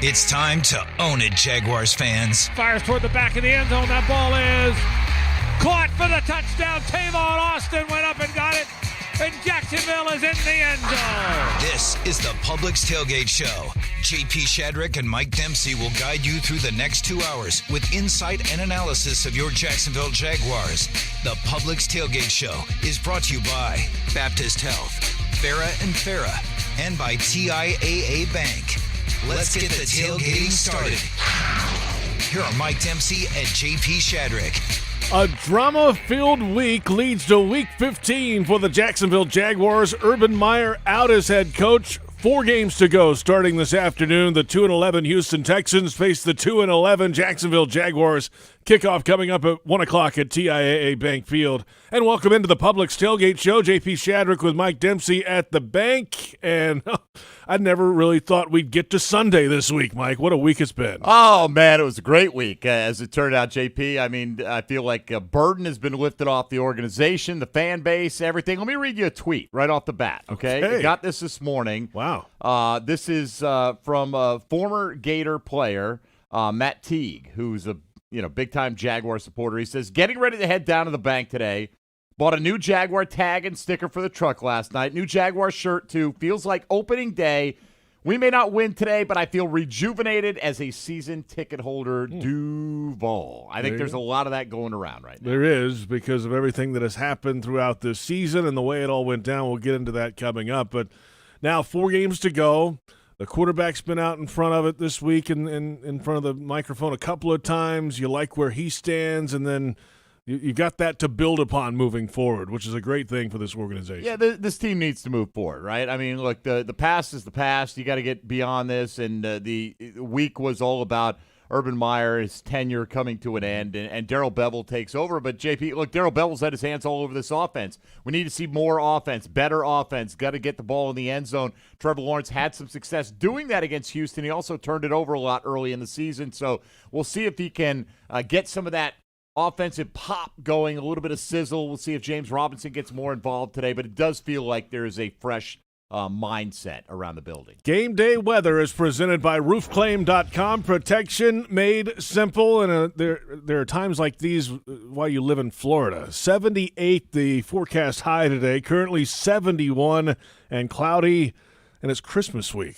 It's time to own it, Jaguars fans. Fires toward the back of the end zone. That ball is caught for the touchdown. Tavon Austin went up and got it. And Jacksonville is in the end zone. This is the Publix Tailgate Show. JP Shadrick and Mike Dempsey will guide you through the next 2 hours with insight and analysis of your Jacksonville Jaguars. The Publix Tailgate Show is brought to you by Baptist Health, Farah and Farah, and by TIAA Bank. Let's get the tailgating started. Here are Mike Dempsey and JP Shadrick. A drama-filled week leads to Week 15 for the Jacksonville Jaguars. Urban Meyer out as head coach. 4 games to go starting this afternoon. The 2-11 Houston Texans face the 2-11 Jacksonville Jaguars. Kickoff coming up at 1 o'clock at TIAA Bank Field. And welcome into the Publix Tailgate Show. JP Shadrick with Mike Dempsey at the bank. And I never really thought we'd get to Sunday this week, Mike. What a week it's been. Oh, man, it was a great week. As it turned out, JP, I mean, I feel like a burden has been lifted off the organization, the fan base, everything. Let me read you a tweet right off the bat, okay? I got this morning. Wow. This is from a former Gator player, Matt Teague, who's a big-time Jaguar supporter. He says, getting ready to head down to the bank today. Bought a new Jaguar tag and sticker for the truck last night. New Jaguar shirt, too. Feels like opening day. We may not win today, but I feel rejuvenated as a season ticket holder. Duval. I think there's a lot of that going around right now. There is, because of everything that has happened throughout this season and the way it all went down. We'll get into that coming up. But now 4 games to go. The quarterback's been out in front of it this week and in front of the microphone a couple of times. You like where he stands, and then you got that to build upon moving forward, which is a great thing for this organization. Yeah, this team needs to move forward, right? I mean, look, the past is the past. You got to get beyond this, and the week was all about Urban Meyer, his tenure coming to an end, and Darrell Bevell takes over. But, JP, look, Darrell Bevell's had his hands all over this offense. We need to see more offense, better offense. Got to get the ball in the end zone. Trevor Lawrence had some success doing that against Houston. He also turned it over a lot early in the season. So we'll see if he can get some of that offensive pop going, a little bit of sizzle. We'll see if James Robinson gets more involved today. But it does feel like there is a fresh mindset around the building. Game day weather is presented by roofclaim.com. Protection made simple. And there are times like these while you live in Florida. 78 the forecast high today, currently 71 and cloudy, and it's Christmas week.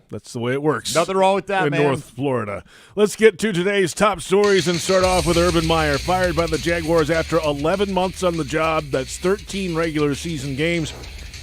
That's the way it works. Nothing wrong with that, in North Florida. Let's get to today's top stories and start off with Urban Meyer, fired by the Jaguars after 11 months on the job. That's 13 regular season games.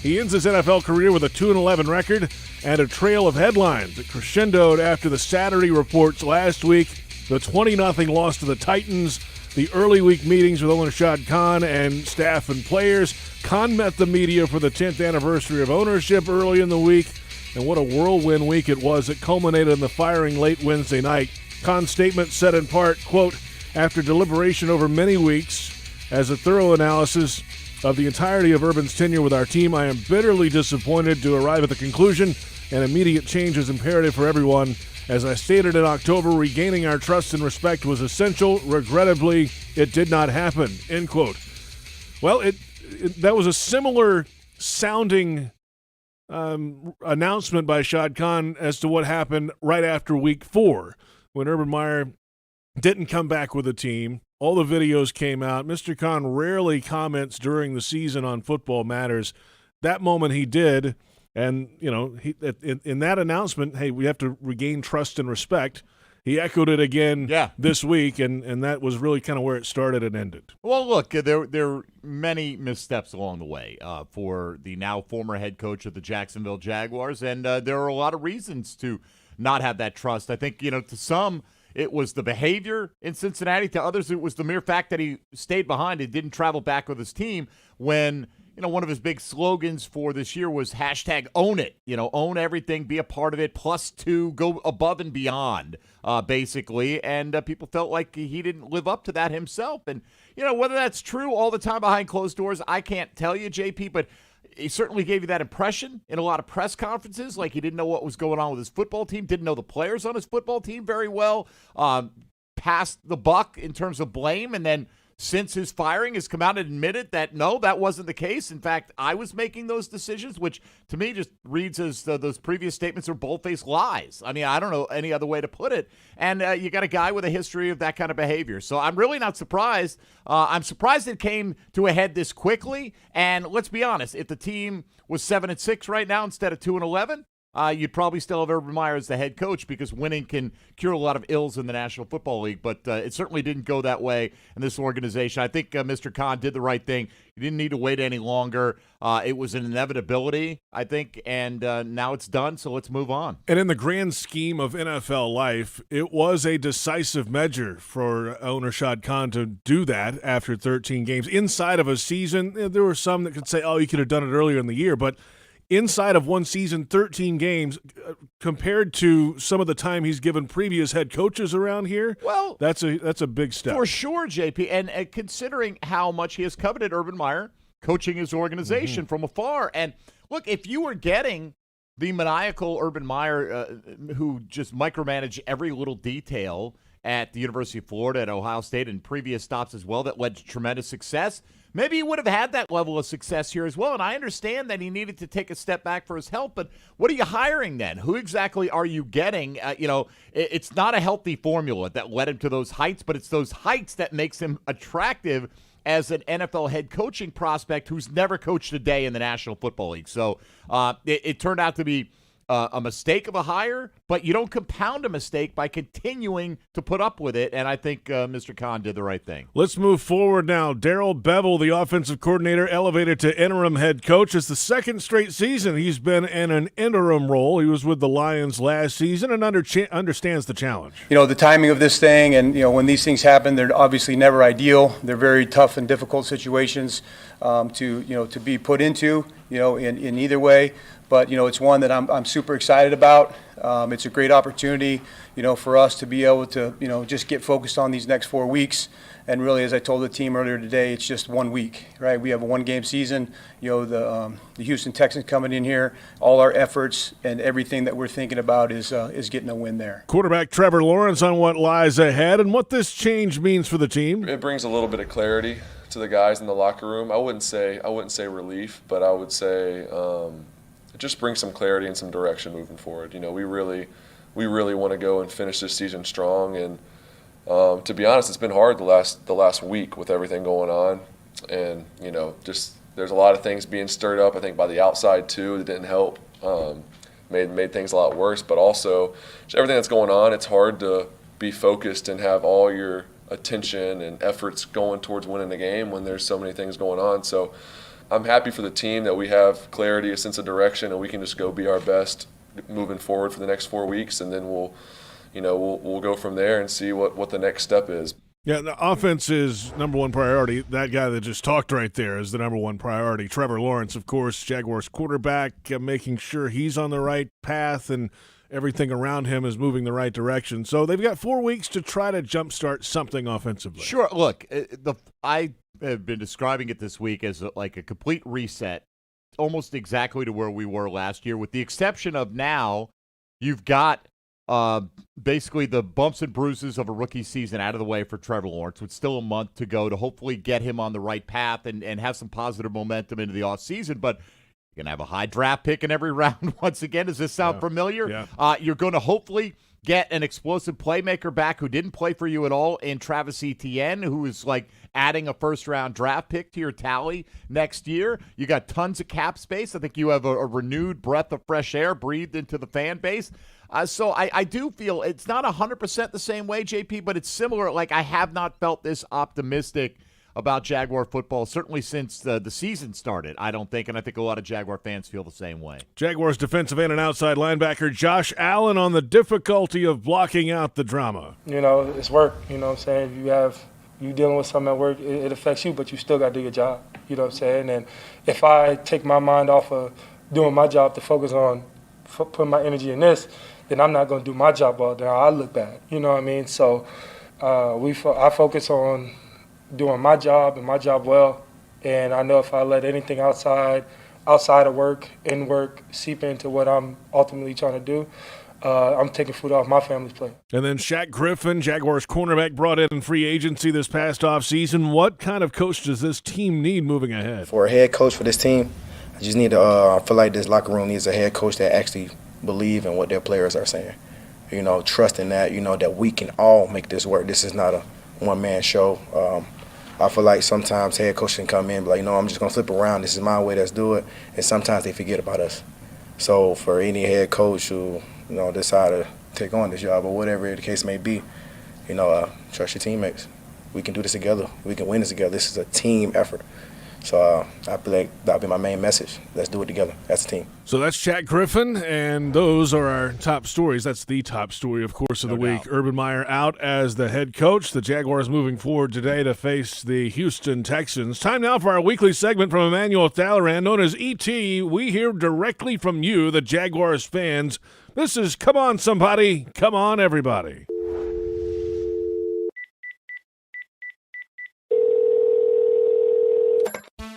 He ends his NFL career with a 2-11 record and a trail of headlines that crescendoed after the Saturday reports last week, the 20-0 loss to the Titans, the early week meetings with owner Shad Khan and staff and players. Khan met the media for the 10th anniversary of ownership early in the week, and what a whirlwind week it was that culminated in the firing late Wednesday night. Khan's statement said in part, quote, after deliberation over many weeks, as a thorough analysis of the entirety of Urban's tenure with our team, I am bitterly disappointed to arrive at the conclusion an immediate change is imperative for everyone. As I stated in October, regaining our trust and respect was essential. Regrettably, it did not happen, end quote. Well, that was a similar sounding announcement by Shad Khan as to what happened right after week 4 when Urban Meyer didn't come back with the team. All the videos came out. Mr. Khan rarely comments during the season on football matters. That moment he did, and in that announcement, hey, we have to regain trust and respect. He echoed it again this week, and that was really kind of where it started and ended. Well, look, there were many missteps along the way for the now former head coach of the Jacksonville Jaguars, and there are a lot of reasons to not have that trust. I think, to some, it was the behavior in Cincinnati. To others, it was the mere fact that he stayed behind and didn't travel back with his team when one of his big slogans for this year was hashtag own it. Own everything, be a part of it, +2, go above and beyond, basically. And people felt like he didn't live up to that himself. And, whether that's true all the time behind closed doors, I can't tell you, JP, but he certainly gave you that impression in a lot of press conferences, like he didn't know what was going on with his football team, didn't know the players on his football team very well, passed the buck in terms of blame, and then since his firing has come out and admitted that, no, that wasn't the case. In fact, I was making those decisions, which to me just reads as those previous statements are bold-faced lies. I mean, I don't know any other way to put it. And you got a guy with a history of that kind of behavior. So I'm really not surprised. I'm surprised it came to a head this quickly. And let's be honest, if the team was 7-6 right now instead of 2-11, you'd probably still have Urban Meyer as the head coach because winning can cure a lot of ills in the National Football League. But it certainly didn't go that way in this organization. I think Mr. Khan did the right thing. He didn't need to wait any longer. It was an inevitability, I think, and now it's done, so let's move on. And in the grand scheme of NFL life, it was a decisive measure for owner Shad Khan to do that after 13 games. Inside of a season, there were some that could say, oh, you could have done it earlier in the year, but inside of one season, 13 games, compared to some of the time he's given previous head coaches around here, well, that's a big step. For sure, JP. And considering how much he has coveted Urban Meyer coaching his organization from afar. And look, if you were getting the maniacal Urban Meyer who just micromanaged every little detail at the University of Florida, at Ohio State, and previous stops as well that led to tremendous success, maybe he would have had that level of success here as well. And I understand that he needed to take a step back for his health, but what are you hiring then? Who exactly are you getting? It's not a healthy formula that led him to those heights, but it's those heights that makes him attractive as an NFL head coaching prospect who's never coached a day in the National Football League. So it turned out to be a mistake of a hire, but you don't compound a mistake by continuing to put up with it, and I think Mr. Khan did the right thing. Let's move forward now. Darrell Bevell, the offensive coordinator, elevated to interim head coach. It's the second straight season he's been in an interim role. He was with the Lions last season and understands the challenge. The timing of this thing and, when these things happen, they're obviously never ideal. They're very tough and difficult situations to be put into, in either way. But, it's one that I'm super excited about. It's a great opportunity, for us to be able to, just get focused on these next 4 weeks. And really, as I told the team earlier today, it's just 1 week, right? We have a one-game season. The Houston Texans coming in here. All our efforts and everything that we're thinking about is getting a win there. Quarterback Trevor Lawrence on what lies ahead and what this change means for the team. It brings a little bit of clarity to the guys in the locker room. I wouldn't say relief, but I would say it just brings some clarity and some direction moving forward. We really want to go and finish this season strong. And to be honest, it's been hard the last week with everything going on. And just there's a lot of things being stirred up. I think by the outside too that didn't help. Made things a lot worse. But also just everything that's going on, it's hard to be focused and have all your attention and efforts going towards winning the game when there's so many things going on. So I'm happy for the team that we have clarity, a sense of direction, and we can just go be our best moving forward for the next 4 weeks, and then we'll go from there and see what the next step is. Yeah, the offense is number one priority. That guy that just talked right there is the number one priority. Trevor Lawrence, of course, Jaguars quarterback, making sure he's on the right path and everything around him is moving the right direction. So they've got 4 weeks to try to jumpstart something offensively. Sure. Look, I have been describing it this week as like a complete reset, almost exactly to where we were last year, with the exception of now you've got basically the bumps and bruises of a rookie season out of the way for Trevor Lawrence, with still a month to go to hopefully get him on the right path and have some positive momentum into the offseason. But you're going to have a high draft pick in every round once again. Does this sound familiar? Yeah. You're going to hopefully get an explosive playmaker back who didn't play for you at all in Travis Etienne, who is like adding a first-round draft pick to your tally next year. You got tons of cap space. I think you have a renewed breath of fresh air breathed into the fan base. So I do feel it's not 100% the same way, JP, but it's similar. Like, I have not felt this optimistic about Jaguar football, certainly since the season started, I don't think, and I think a lot of Jaguar fans feel the same way. Jaguars defensive end and outside linebacker Josh Allen on the difficulty of blocking out the drama. It's work, what I'm saying? You dealing with something at work, it affects you, but you still got to do your job, what I'm saying? And if I take my mind off of doing my job to focus on putting my energy in this, then I'm not going to do my job well, then I look bad, you know what I mean? So I focus on doing my job and my job well, and I know if I let anything outside of work, in work, seep into what I'm ultimately trying to do, I'm taking food off my family's plate. And then Shaq Griffin, Jaguars cornerback, brought in free agency this past offseason. What kind of coach does this team need moving ahead? For a head coach for this team, I just need to I feel like this locker room needs a head coach that actually believe in what their players are saying. Trusting that, that we can all make this work. This is not a one-man show. I feel like sometimes head coach can come in and be like, I'm just going to flip around. This is my way, let's do it. And sometimes they forget about us. So for any head coach who, decide to take on this job or whatever the case may be, trust your teammates. We can do this together. We can win this together. This is a team effort. So I feel like that'll be my main message. Let's do it together as a team. So that's Shaq Griffin, and those are our top stories. That's the top story, of course, of the week. Urban Meyer out as the head coach. The Jaguars moving forward today to face the Houston Texans. Time now for our weekly segment from Emmanuel Thalleran, known as E.T. We hear directly from you, the Jaguars fans. This is Come On Somebody, Come On Everybody.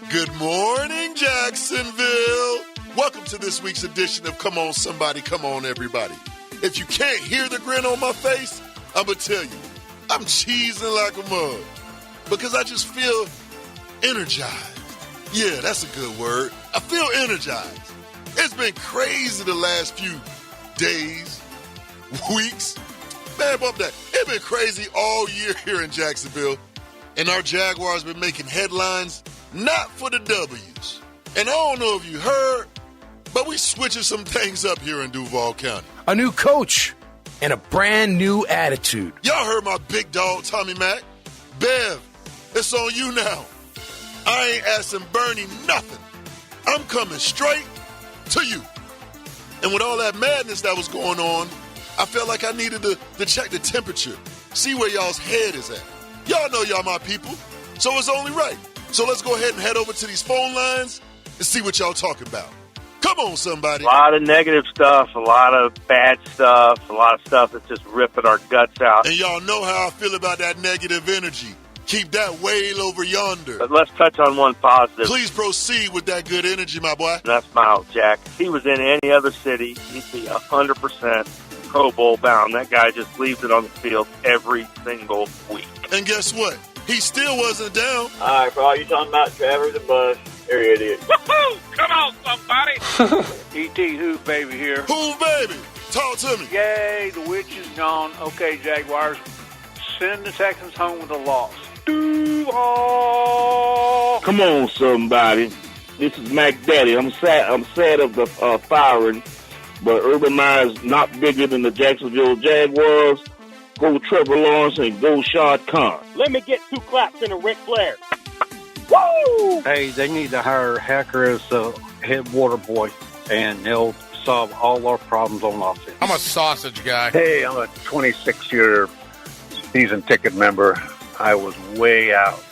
Good morning, Jacksonville. Welcome to this week's edition of Come On Somebody, Come On Everybody. If you can't hear the grin on my face, I'm going to tell you, I'm cheesing like a mug because I just feel energized. Yeah, that's a good word. I feel energized. It's been crazy the last few days, weeks. Man, bump that. It's been crazy all year here in Jacksonville, and our Jaguars been making headlines not for the W's. And I don't know if you heard, but we switching some things up here in Duval County. A new coach and a brand new attitude. Y'all heard my big dog, Tommy Mack. Bev, it's on you now. I ain't asking Bernie nothing. I'm coming straight to you. And with all that madness that was going on, I felt like I needed to check the temperature, see where y'all's head is at. Y'all know y'all my people, so it's only right. So let's go ahead and head over to these phone lines and see what y'all talking about. Come on, somebody. A lot of negative stuff, a lot of bad stuff, a lot of stuff that's just ripping our guts out. And y'all know how I feel about that negative energy. Keep that way over yonder. But let's touch on one positive. Please proceed with that good energy, my boy. That's Miles Jack. If he was in any other city, he'd be 100% Pro Bowl bound. That guy just leaves it on the field every single week. And guess what? He still wasn't down. All right, for all you talking about Travers and Bush, here it is. Woohoo! Come on, somebody! E.T. Who baby here. Who baby? Talk to me. Yay, the witch is gone. Okay, Jaguars, send the Texans home with a loss. Duval! Come on, somebody. This is Mac Daddy. I'm sad of the firing, but Urban Meyer's not bigger than the Jacksonville Jaguars. Go Trevor Lawrence and go Shad Khan. Let me get 2 claps in a Ric Flair. Woo! Hey, they need to hire Hacker as the head water boy, and they'll solve all our problems on offense. I'm a sausage guy. Hey, I'm a 26-year season ticket member. I was way out.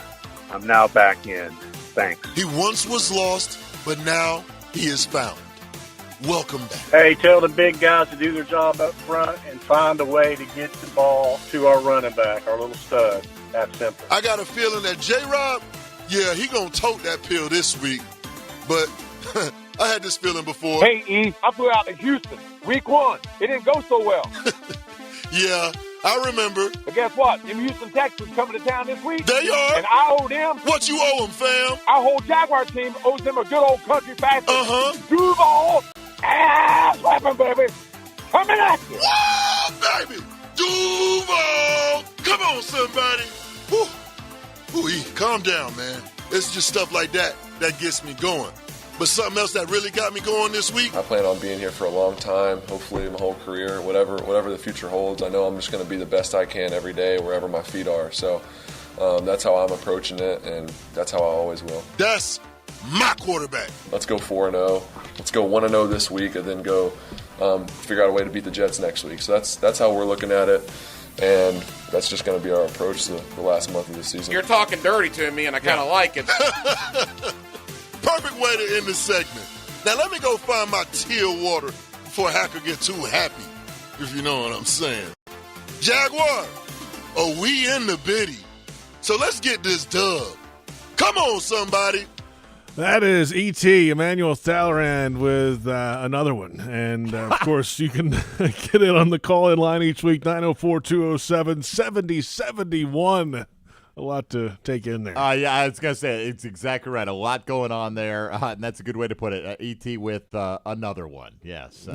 I'm now back in. Thanks. He once was lost, but now he is found. Welcome back. Hey, tell the big guys to do their job up front and find a way to get the ball to our running back, our little stud. That's simple. I got a feeling that J-Rob, yeah, he gonna tote that pill this week, but I had this feeling before. Hey, E, I flew out to Houston week 1. It didn't go so well. Yeah, I remember. But guess what? Them Houston Texans coming to town this week. They are. And I owe them. What you owe them, fam? Our whole Jaguar team owes them a good old country fashion. Duval. Ass weapon, baby. Coming at you. Whoa, baby. Duval. Come on, somebody. Woo. Ooh, calm down, man. It's just stuff like that gets me going. But something else that really got me going this week. I plan on being here for a long time, hopefully my whole career, whatever the future holds. I know I'm just going to be the best I can every day, wherever my feet are. So that's how I'm approaching it, and that's how I always will. That's my quarterback. Let's go 4-0. Let's go 1-0 this week, and then go figure out a way to beat the Jets next week. So that's how we're looking at it, and that's just going to be our approach the last month of the season. You're talking dirty to me, and I kind of like it. Perfect way to end this segment. Now let me go find my teal water before Hacker get too happy, if you know what I'm saying. Jaguar, are we in the biddy? So let's get this dub. Come on, somebody. That is E.T., Emmanuel Thallerand, with another one. And, of course, you can get in on the call-in line each week, 904-207-7071. A lot to take in there. Yeah, I was going to say, it's exactly right. A lot going on there, and that's a good way to put it. E.T. with another one, yes.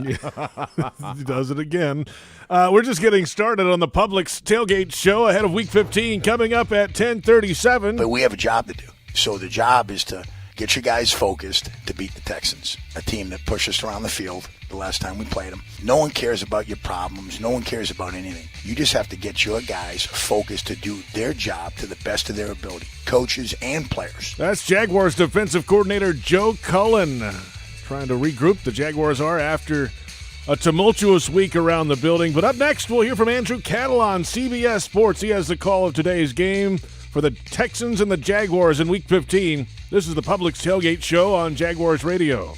He does it again. We're just getting started on the Publix Tailgate Show ahead of Week 15 coming up at 10:37. But we have a job to do. So the job is to get your guys focused to beat the Texans, a team that pushed us around the field the last time we played them. No one cares about your problems. No one cares about anything. You just have to get your guys focused to do their job to the best of their ability, coaches and players. That's Jaguars defensive coordinator Joe Cullen trying to regroup. The Jaguars are after a tumultuous week around the building. But up next, we'll hear from Andrew Cattle on CBS Sports. He has the call of today's game for the Texans and the Jaguars in Week 15. This is the Publix Tailgate Show on Jaguars Radio.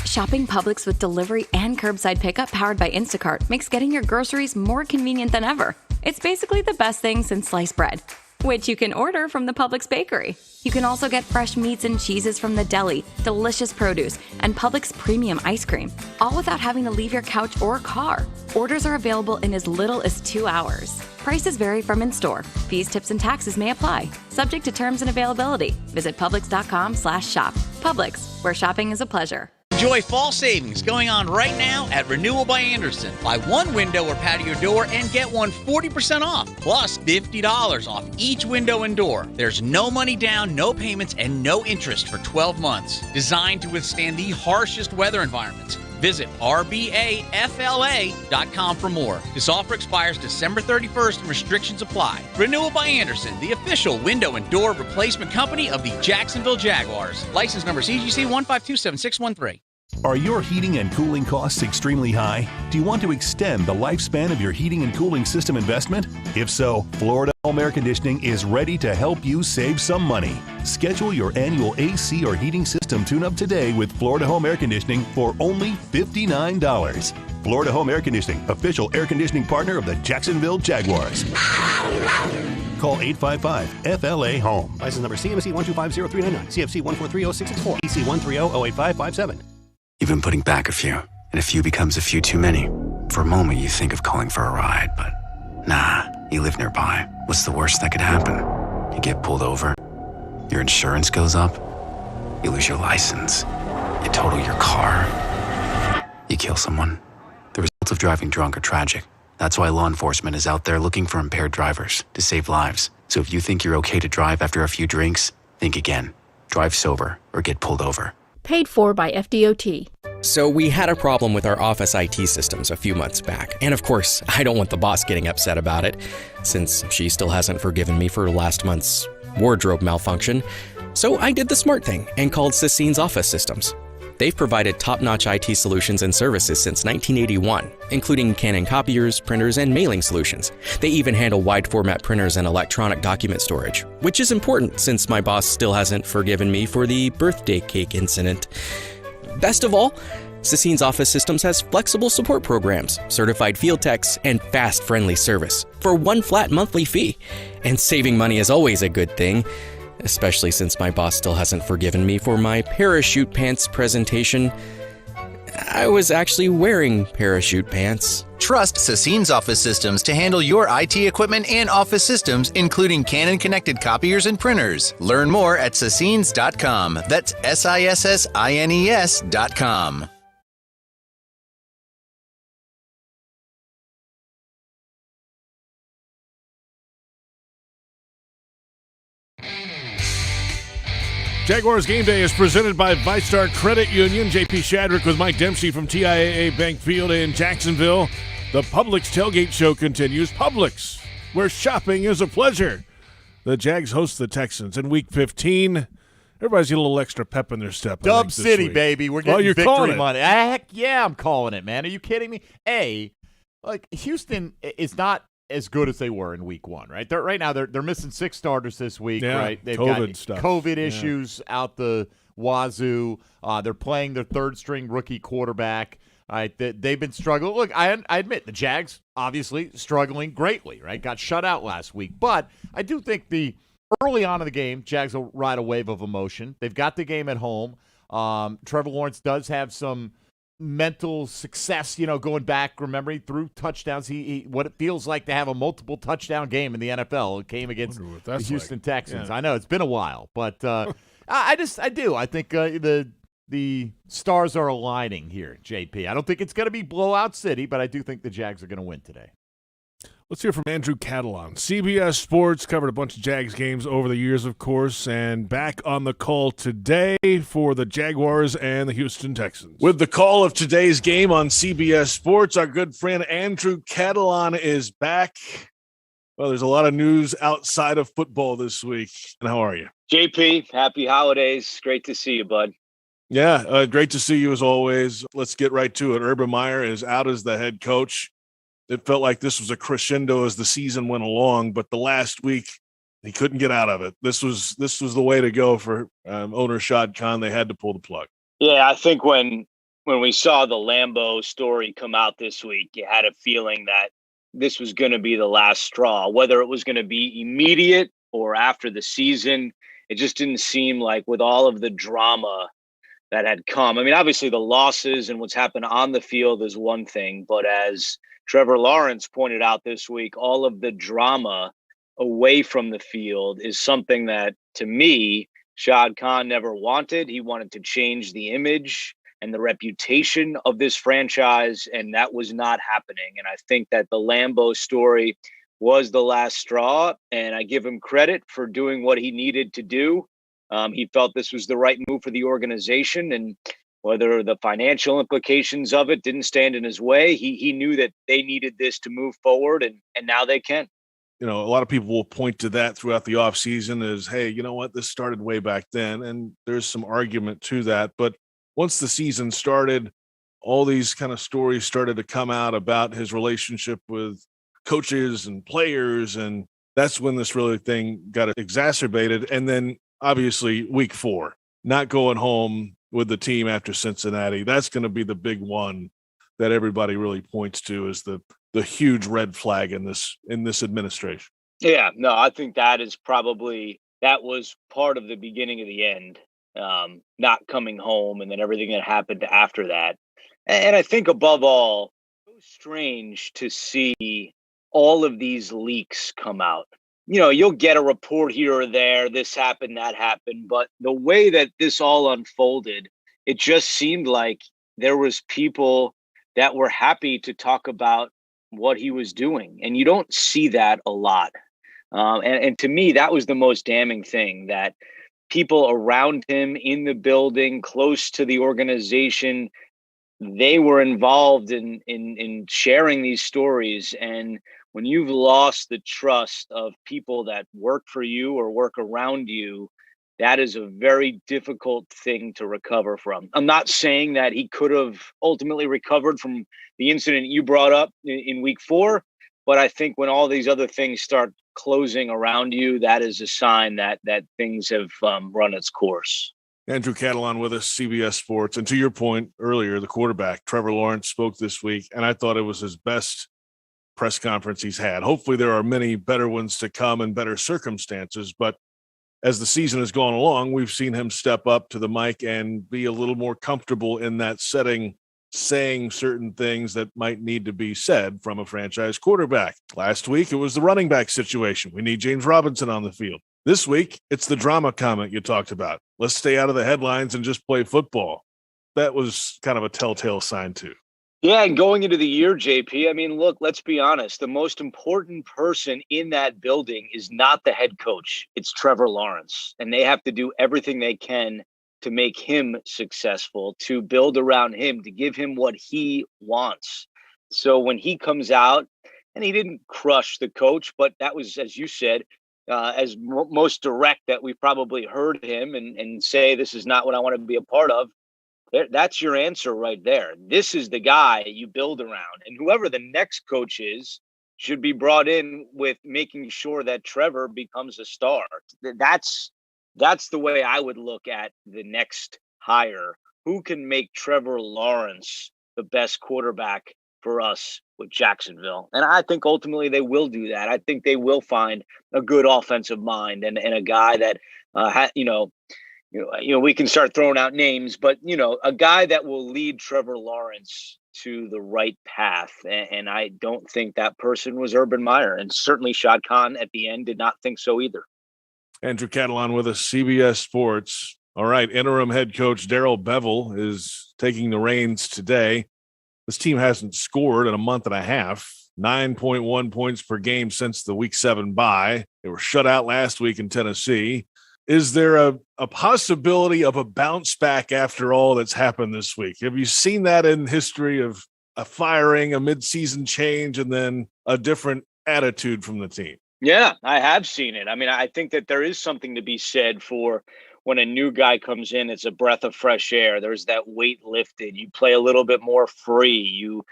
Shopping Publix with delivery and curbside pickup powered by Instacart makes getting your groceries more convenient than ever. It's basically the best thing since sliced bread, which you can order from the Publix bakery. You can also get fresh meats and cheeses from the deli, delicious produce, and Publix premium ice cream, all without having to leave your couch or car. Orders are available in as little as 2 hours. Prices vary from in-store. Fees, tips, and taxes may apply. Subject to terms and availability. Visit Publix.com/shop. Publix, where shopping is a pleasure. Enjoy fall savings going on right now at Renewal by Anderson. Buy one window or patio door and get one 40% off, plus $50 off each window and door. There's no money down, no payments, and no interest for 12 months. Designed to withstand the harshest weather environments. Visit rbafla.com for more. This offer expires December 31st and restrictions apply. Renewal by Anderson, the official window and door replacement company of the Jacksonville Jaguars. License number CGC 1527613. Are your heating and cooling costs extremely high? Do you want to extend the lifespan of your heating and cooling system investment? If so, Florida Home Air Conditioning is ready to help you save some money. Schedule your annual AC or heating system tune-up today with Florida Home Air Conditioning for only $59. Florida Home Air Conditioning, official air conditioning partner of the Jacksonville Jaguars. Call 855-FLA-HOME. License number CMC 1250399, CFC 1430664, EC 130-08557. You've been putting back a few, and a few becomes a few too many. For a moment, you think of calling for a ride, but nah, you live nearby. What's the worst that could happen? You get pulled over, your insurance goes up, you lose your license, you total your car, you kill someone. The results of driving drunk are tragic. That's why law enforcement is out there looking for impaired drivers to save lives. So if you think you're okay to drive after a few drinks, think again. Drive sober or get pulled over. Paid for by FDOT. So we had a problem with our office IT systems a few months back. And of course, I don't want the boss getting upset about it, since she still hasn't forgiven me for last month's wardrobe malfunction. So I did the smart thing and called Sassine's Office Systems. They've provided top-notch IT solutions and services since 1981, including Canon copiers, printers, and mailing solutions. They even handle wide-format printers and electronic document storage, which is important since my boss still hasn't forgiven me for the birthday cake incident. Best of all, Sassine's Office Systems has flexible support programs, certified field techs, and fast, friendly service for one flat monthly fee. And saving money is always a good thing, especially since my boss still hasn't forgiven me for my parachute pants presentation. I was actually wearing parachute pants. Trust Sassine's Office Systems to handle your IT equipment and office systems, including Canon connected copiers and printers. Learn more at sassines.com. That's SISSINES.com. Jaguars Game Day is presented by ViStar Credit Union. JP Shadrick with Mike Dempsey from TIAA Bank Field in Jacksonville. The Publix Tailgate Show continues. Publix, where shopping is a pleasure. The Jags host the Texans in Week 15. Everybody's got a little extra pep in their step. Dub City, baby. We're getting victory money. Heck yeah, I'm calling it, man. Are you kidding me? Houston is not as good as they were in Week 1, right? Right now, they're missing 6 starters this week, right? They've got COVID issues out the wazoo. They're playing their third-string rookie quarterback. All right, they've been struggling. Look, I admit the Jags obviously struggling greatly, right? Got shut out last week. But I do think early on in the game, Jags will ride a wave of emotion. They've got the game at home. Trevor Lawrence does have some mental success, going back, remembering through touchdowns. He what it feels like to have a multiple touchdown game in the NFL. It came against the Houston Texans. Yeah. I know it's been a while, but I do. I think the stars are aligning here, JP. I don't think it's going to be blowout city, but I do think the Jags are going to win today. Let's hear from Andrew Catalon. CBS Sports covered a bunch of Jags games over the years, of course, and back on the call today for the Jaguars and the Houston Texans. With the call of today's game on CBS Sports, our good friend Andrew Catalon is back. Well, there's a lot of news outside of football this week. And how are you? JP, happy holidays. Great to see you, bud. Yeah, great to see you as always. Let's get right to it. Urban Meyer is out as the head coach. It felt like this was a crescendo as the season went along, but the last week he couldn't get out of it. This was the way to go for owner Shad Khan. They had to pull the plug. Yeah, I think when we saw the Lambeau story come out this week, you had a feeling that this was going to be the last straw. Whether it was going to be immediate or after the season, it just didn't seem like, with all of the drama that had come. I mean, obviously the losses and what's happened on the field is one thing, but as Trevor Lawrence pointed out this week, all of the drama away from the field is something that, to me, Shad Khan never wanted. He wanted to change the image and the reputation of this franchise, and that was not happening. And I think that the Lambeau story was the last straw, and I give him credit for doing what he needed to do. He felt this was the right move for the organization, and whether the financial implications of it didn't stand in his way, he knew that they needed this to move forward, and now they can. A lot of people will point to that throughout the offseason as, hey, you know what, this started way back then, and there's some argument to that. But once the season started, all these kind of stories started to come out about his relationship with coaches and players, and that's when this really thing got exacerbated. And then obviously week 4, not going home with the team after Cincinnati, that's going to be the big one that everybody really points to as the huge red flag in this administration. Yeah, no, I think that was part of the beginning of the end, not coming home and then everything that happened after that. And I think above all, it was strange to see all of these leaks come out. You'll get a report here or there, this happened, that happened, but the way that this all unfolded, it just seemed like there was people that were happy to talk about what he was doing. And you don't see that a lot. And to me, that was the most damning thing, that people around him in the building, close to the organization, they were involved in sharing these stories. And when you've lost the trust of people that work for you or work around you, that is a very difficult thing to recover from. I'm not saying that he could have ultimately recovered from the incident you brought up in week 4, but I think when all these other things start closing around you, that is a sign that things have run its course. Andrew Catalon with us, CBS Sports. And to your point earlier, the quarterback, Trevor Lawrence, spoke this week, and I thought it was his best press conference he's had. Hopefully there are many better ones to come in better circumstances, but as the season has gone along, we've seen him step up to the mic and be a little more comfortable in that setting, saying certain things that might need to be said from a franchise quarterback. Last week, it was the running back situation. We need James Robinson on the field. This week, it's the drama comment you talked about. Let's stay out of the headlines and just play football. That was kind of a telltale sign too. Yeah, and going into the year, JP, I mean, look, let's be honest. The most important person in that building is not the head coach. It's Trevor Lawrence. And they have to do everything they can to make him successful, to build around him, to give him what he wants. So when he comes out, and he didn't crush the coach, but that was, as you said, most direct that we've probably heard him and say, this is not what I want to be a part of. That's your answer right there. This is the guy you build around. And whoever the next coach is should be brought in with making sure that Trevor becomes a star. That's the way I would look at the next hire. Who can make Trevor Lawrence the best quarterback for us with Jacksonville. And I think ultimately they will do that. I think they will find a good offensive mind and a guy that, we can start throwing out names, but, a guy that will lead Trevor Lawrence to the right path. And I don't think that person was Urban Meyer. And certainly Shad Khan at the end did not think so either. Andrew Catalon with us, CBS Sports. All right, interim head coach Darrell Bevell is taking the reins today. This team hasn't scored in a month and a half, 9.1 points per game since the Week 7 bye. They were shut out last week in Tennessee. Is there a possibility of a bounce back after all that's happened this week? Have you seen that in history of a firing, a midseason change, and then a different attitude from the team? Yeah, I have seen it. I mean, I think that there is something to be said for when a new guy comes in, it's a breath of fresh air. There's that weight lifted. You play a little bit more free.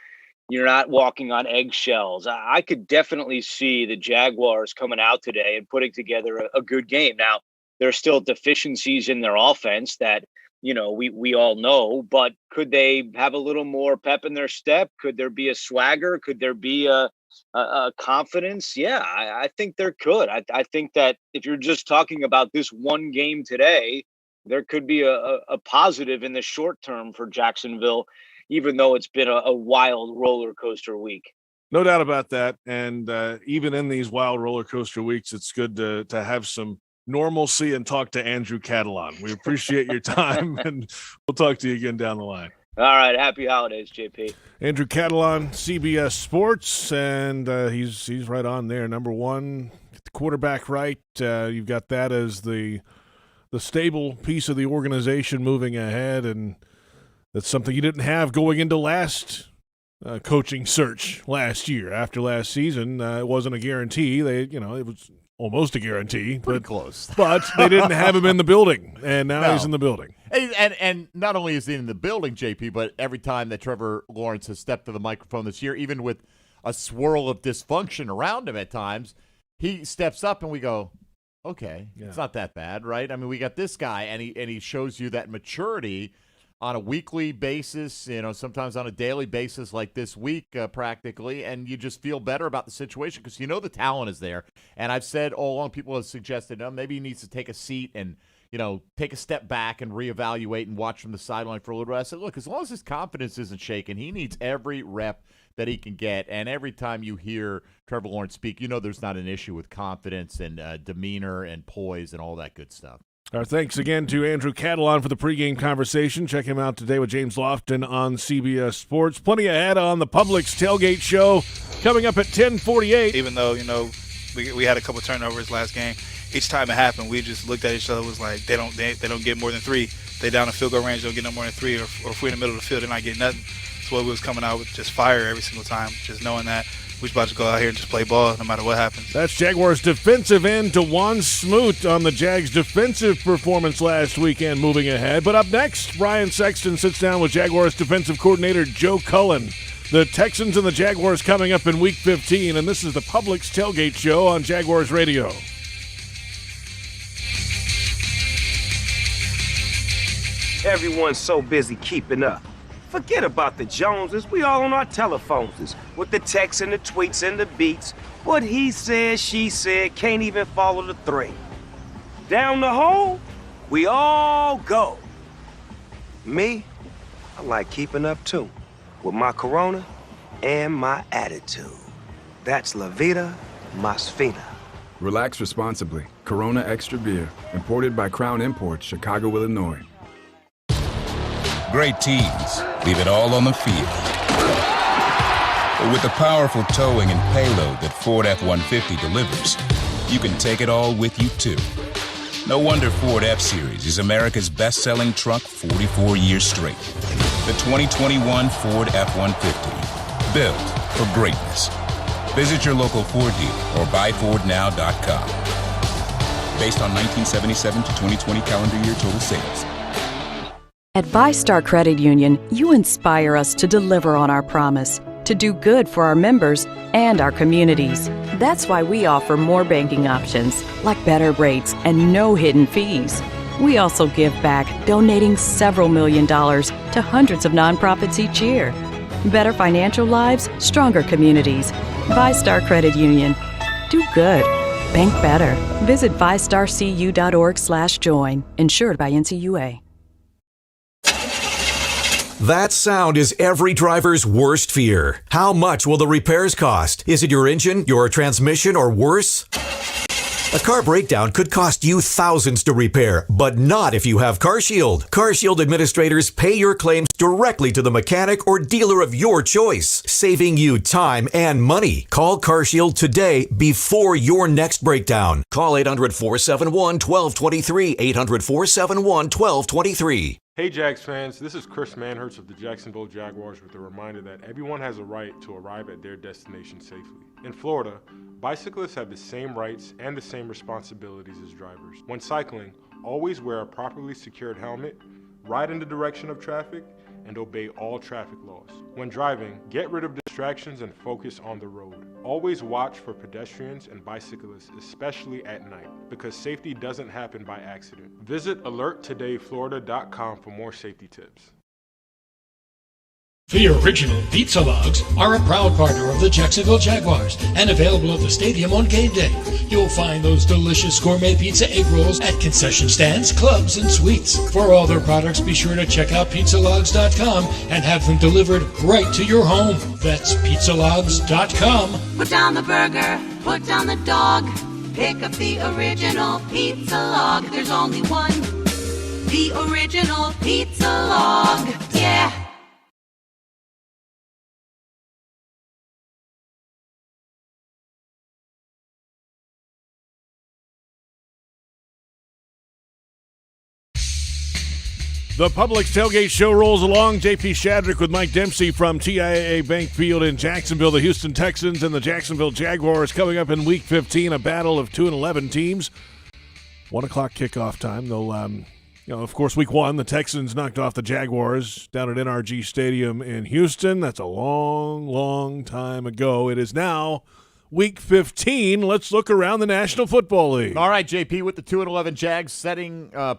You're not walking on eggshells. I could definitely see the Jaguars coming out today and putting together a good game. Now, there's still deficiencies in their offense that, we all know, but could they have a little more pep in their step? Could there be a swagger? Could there be a confidence? Yeah, I think there could. I think that if you're just talking about this one game today, there could be a positive in the short term for Jacksonville, even though it's been a wild roller coaster week. No doubt about that. And even in these wild roller coaster weeks, it's good to have some normalcy and talk to Andrew Catalon. We appreciate your time, and we'll talk to you again down the line. All right. Happy holidays, JP. Andrew Catalon, CBS Sports, and he's right on there. Number one, get the quarterback right. You've got that as the stable piece of the organization moving ahead, and that's something you didn't have going into last coaching search last year. After last season, it wasn't a guarantee. It was almost a guarantee. Pretty close. But they didn't have him in the building, and now he's in the building. And not only is he in the building, JP, but every time that Trevor Lawrence has stepped to the microphone this year, even with a swirl of dysfunction around him at times, he steps up and we go, okay, It's not that bad, right? I mean, we got this guy, and he shows you that maturity on a weekly basis, sometimes on a daily basis like this week practically, and you just feel better about the situation because the talent is there. And I've said all along, people have suggested maybe he needs to take a seat and take a step back and reevaluate and watch from the sideline for a little bit. I said, look, as long as his confidence isn't shaken, he needs every rep that he can get. And every time you hear Trevor Lawrence speak, there's not an issue with confidence and demeanor and poise and all that good stuff. Our thanks again to Andrew Catalon for the pregame conversation. Check him out today with James Lofton on CBS Sports. Plenty ahead on the Publix Tailgate show coming up at 10:48. Even though, we had a couple turnovers last game, each time it happened, we just looked at each other, was like, they don't get more than 3. They down the field goal range, don't get no more than 3, or if we're in the middle of the field, they're not getting nothing. So we was coming out with just fire every single time, just knowing that we're about to go out here and just play ball no matter what happens. That's Jaguars defensive end DeJuan Smoot on the Jags' defensive performance last weekend moving ahead. But up next, Brian Sexton sits down with Jaguars defensive coordinator Joe Cullen. The Texans and the Jaguars coming up in Week 15, and this is the Publix Tailgate Show on Jaguars Radio. Everyone's so busy keeping up. Forget about the Joneses. We all on our telephones with the texts and the tweets and the beats. What he said, she said, can't even follow the thread. Down the hole, we all go. Me, I like keeping up too, with my Corona and my attitude. That's La Vida Mas Fina. Relax responsibly. Corona Extra Beer, imported by Crown Imports, Chicago, Illinois. Great teams leave it all on the field. But with the powerful towing and payload that Ford F-150 delivers, you can take it all with you, too. No wonder Ford F-Series is America's best-selling truck 44 years straight. The 2021 Ford F-150, built for greatness. Visit your local Ford dealer or buyfordnow.com. Based on 1977 to 2020 calendar year total sales. At VyStar Credit Union, you inspire us to deliver on our promise, to do good for our members and our communities. That's why we offer more banking options, like better rates and no hidden fees. We also give back, donating several $1 million to hundreds of nonprofits each year. Better financial lives, stronger communities. VyStar Credit Union. Do good. Bank better. Visit vystarcu.org/join. Insured by NCUA. That sound is every driver's worst fear. How much will the repairs cost? Is it your engine, your transmission, or worse? A car breakdown could cost you thousands to repair, but not if you have CarShield. CarShield administrators pay your claims directly to the mechanic or dealer of your choice, saving you time and money. Call CarShield today before your next breakdown. Call 800-471-1223, 800-471-1223. Hey Jags fans, this is Chris Manhertz of the Jacksonville Jaguars with a reminder that everyone has a right to arrive at their destination safely. In Florida, bicyclists have the same rights and the same responsibilities as drivers. When cycling, always wear a properly secured helmet, ride in the direction of traffic, and obey all traffic laws. When driving, get rid of distractions and focus on the road. Always watch for pedestrians and bicyclists, especially at night, because safety doesn't happen by accident. Visit alerttodayflorida.com for more safety tips. The original Pizza Logs are a proud partner of the Jacksonville Jaguars and available at the stadium on game day. You'll find those delicious gourmet pizza egg rolls at concession stands, clubs, and suites. For all their products, be sure to check out pizzalogs.com and have them delivered right to your home. That's pizzalogs.com. Put down the burger, put down the dog. Pick up the original Pizza Log. There's only one. The original Pizza Log. Yeah. The Publix Tailgate Show rolls along. JP Shadrick with Mike Dempsey from TIAA Bank Field in Jacksonville. The Houston Texans and the Jacksonville Jaguars coming up in Week 15, a battle of 2-11 teams. 1 o'clock kickoff time. They'll, of course, Week 1, the Texans knocked off the Jaguars down at NRG Stadium in Houston. That's a long, long time ago. It is now Week 15. Let's look around the National Football League. All right, JP, with the 2-11 Jags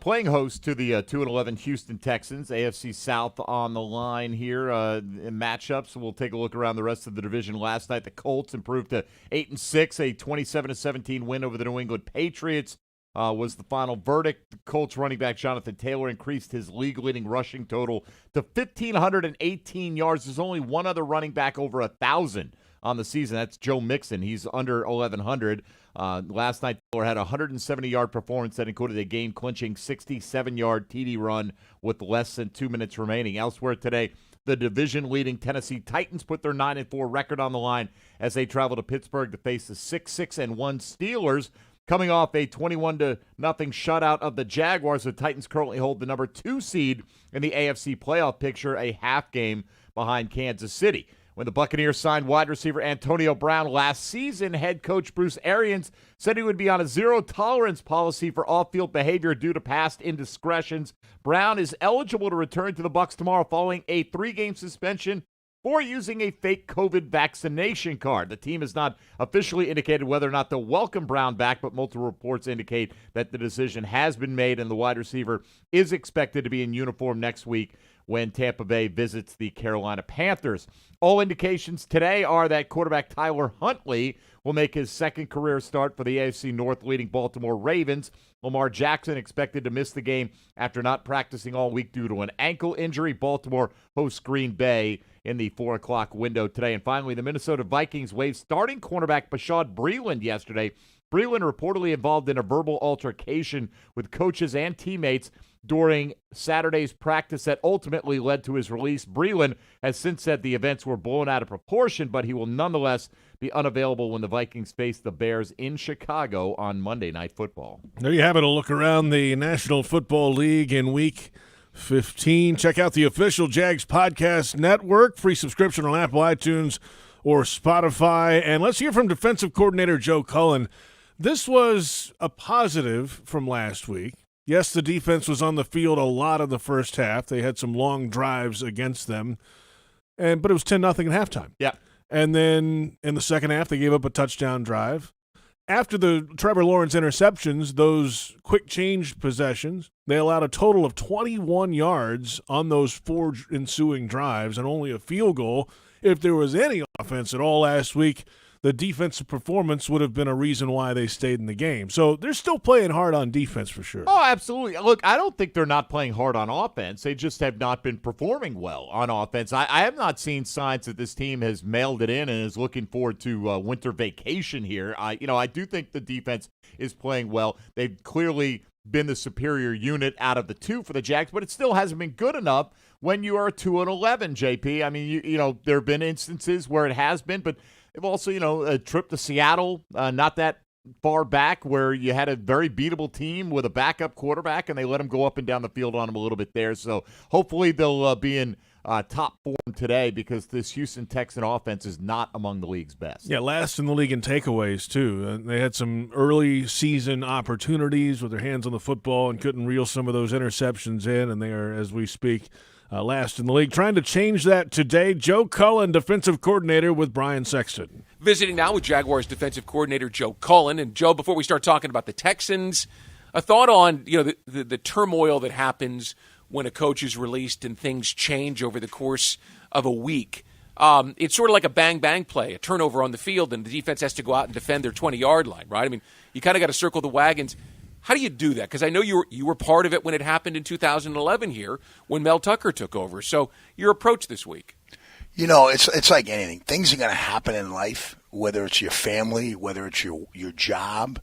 playing host to the 2-11 Houston Texans. AFC South on the line here in matchups. We'll take a look around the rest of the division. Last night, the Colts improved to 8-6, a 27-17 win over the New England Patriots. Was the final verdict. The Colts running back Jonathan Taylor increased his league-leading rushing total to 1,518 yards. There's only one other running back over 1,000 on the season. That's Joe Mixon. He's under 1,100. Last night, Taylor had a 170-yard performance that included a game-clinching 67-yard TD run with less than 2 minutes remaining. Elsewhere today, the division-leading Tennessee Titans put their 9-4 record on the line as they travel to Pittsburgh to face the 6-1 Steelers. Coming off a 21-0 shutout of the Jaguars, the Titans currently hold the number 2 seed in the AFC playoff picture, a half game behind Kansas City. When the Buccaneers signed wide receiver Antonio Brown last season, head coach Bruce Arians said he would be on a zero-tolerance policy for off-field behavior due to past indiscretions. Brown is eligible to return to the Bucs tomorrow following a 3-game suspension for using a fake COVID vaccination card. The team has not officially indicated whether or not they'll welcome Brown back, but multiple reports indicate that the decision has been made and the wide receiver is expected to be in uniform next week when Tampa Bay visits the Carolina Panthers. All indications today are that quarterback Tyler Huntley will make his second career start for the AFC North leading Baltimore Ravens. Lamar Jackson expected to miss the game after not practicing all week due to an ankle injury. Baltimore hosts Green Bay in the 4 o'clock window today. And finally, the Minnesota Vikings waived starting cornerback Bashaud Breeland yesterday. Breeland reportedly involved in a verbal altercation with coaches and teammates during Saturday's practice that ultimately led to his release. Breeland has since said the events were blown out of proportion, but he will nonetheless be unavailable when the Vikings face the Bears in Chicago on Monday Night Football. There you have it, a look around the National Football League in Week 15. Check out the official Jags Podcast Network, free subscription on Apple, iTunes, or Spotify. And let's hear from defensive coordinator Joe Cullen. This was a positive from last week. Yes, the defense was on the field a lot of the first half. They had some long drives against them, but it was 10-0 at halftime. Yeah. And then in the second half, they gave up a touchdown drive. after the Trevor Lawrence interceptions, those quick change possessions, they allowed a total of 21 yards on those 4 ensuing drives and only a field goal. If there was any offense at all last week, the defensive performance would have been a reason why they stayed in the game. So they're still playing hard on defense for sure. Oh, absolutely. Look, I don't think they're not playing hard on offense. They just have not been performing well on offense. I have not seen signs that this team has mailed it in and is looking forward to winter vacation here. I do think the defense is playing well. They've clearly been the superior unit out of the two for the Jags, but it still hasn't been good enough when you are 2-11, JP. I mean, there have been instances where it has been, but they've also, a trip to Seattle, not that far back, where you had a very beatable team with a backup quarterback, and they let them go up and down the field on them a little bit there. So hopefully they'll be in top form today, because this Houston Texan offense is not among the league's best. Yeah, last in the league in takeaways, too. They had some early season opportunities with their hands on the football and couldn't reel some of those interceptions in, and they are, as we speak, last in the league. Trying to change that today, Joe Cullen, defensive coordinator with Brian Sexton. Visiting now with Jaguars defensive coordinator Joe Cullen. And, Joe, before we start talking about the Texans, a thought on the turmoil that happens when a coach is released and things change over the course of a week. It's sort of like a bang-bang play, a turnover on the field, and the defense has to go out and defend their 20-yard line, right? I mean, you kind of got to circle the wagons. How do you do that? Because I know you were part of it when it happened in 2011 here when Mel Tucker took over. So your approach this week? It's like anything. Things are going to happen in life, whether it's your family, whether it's your job,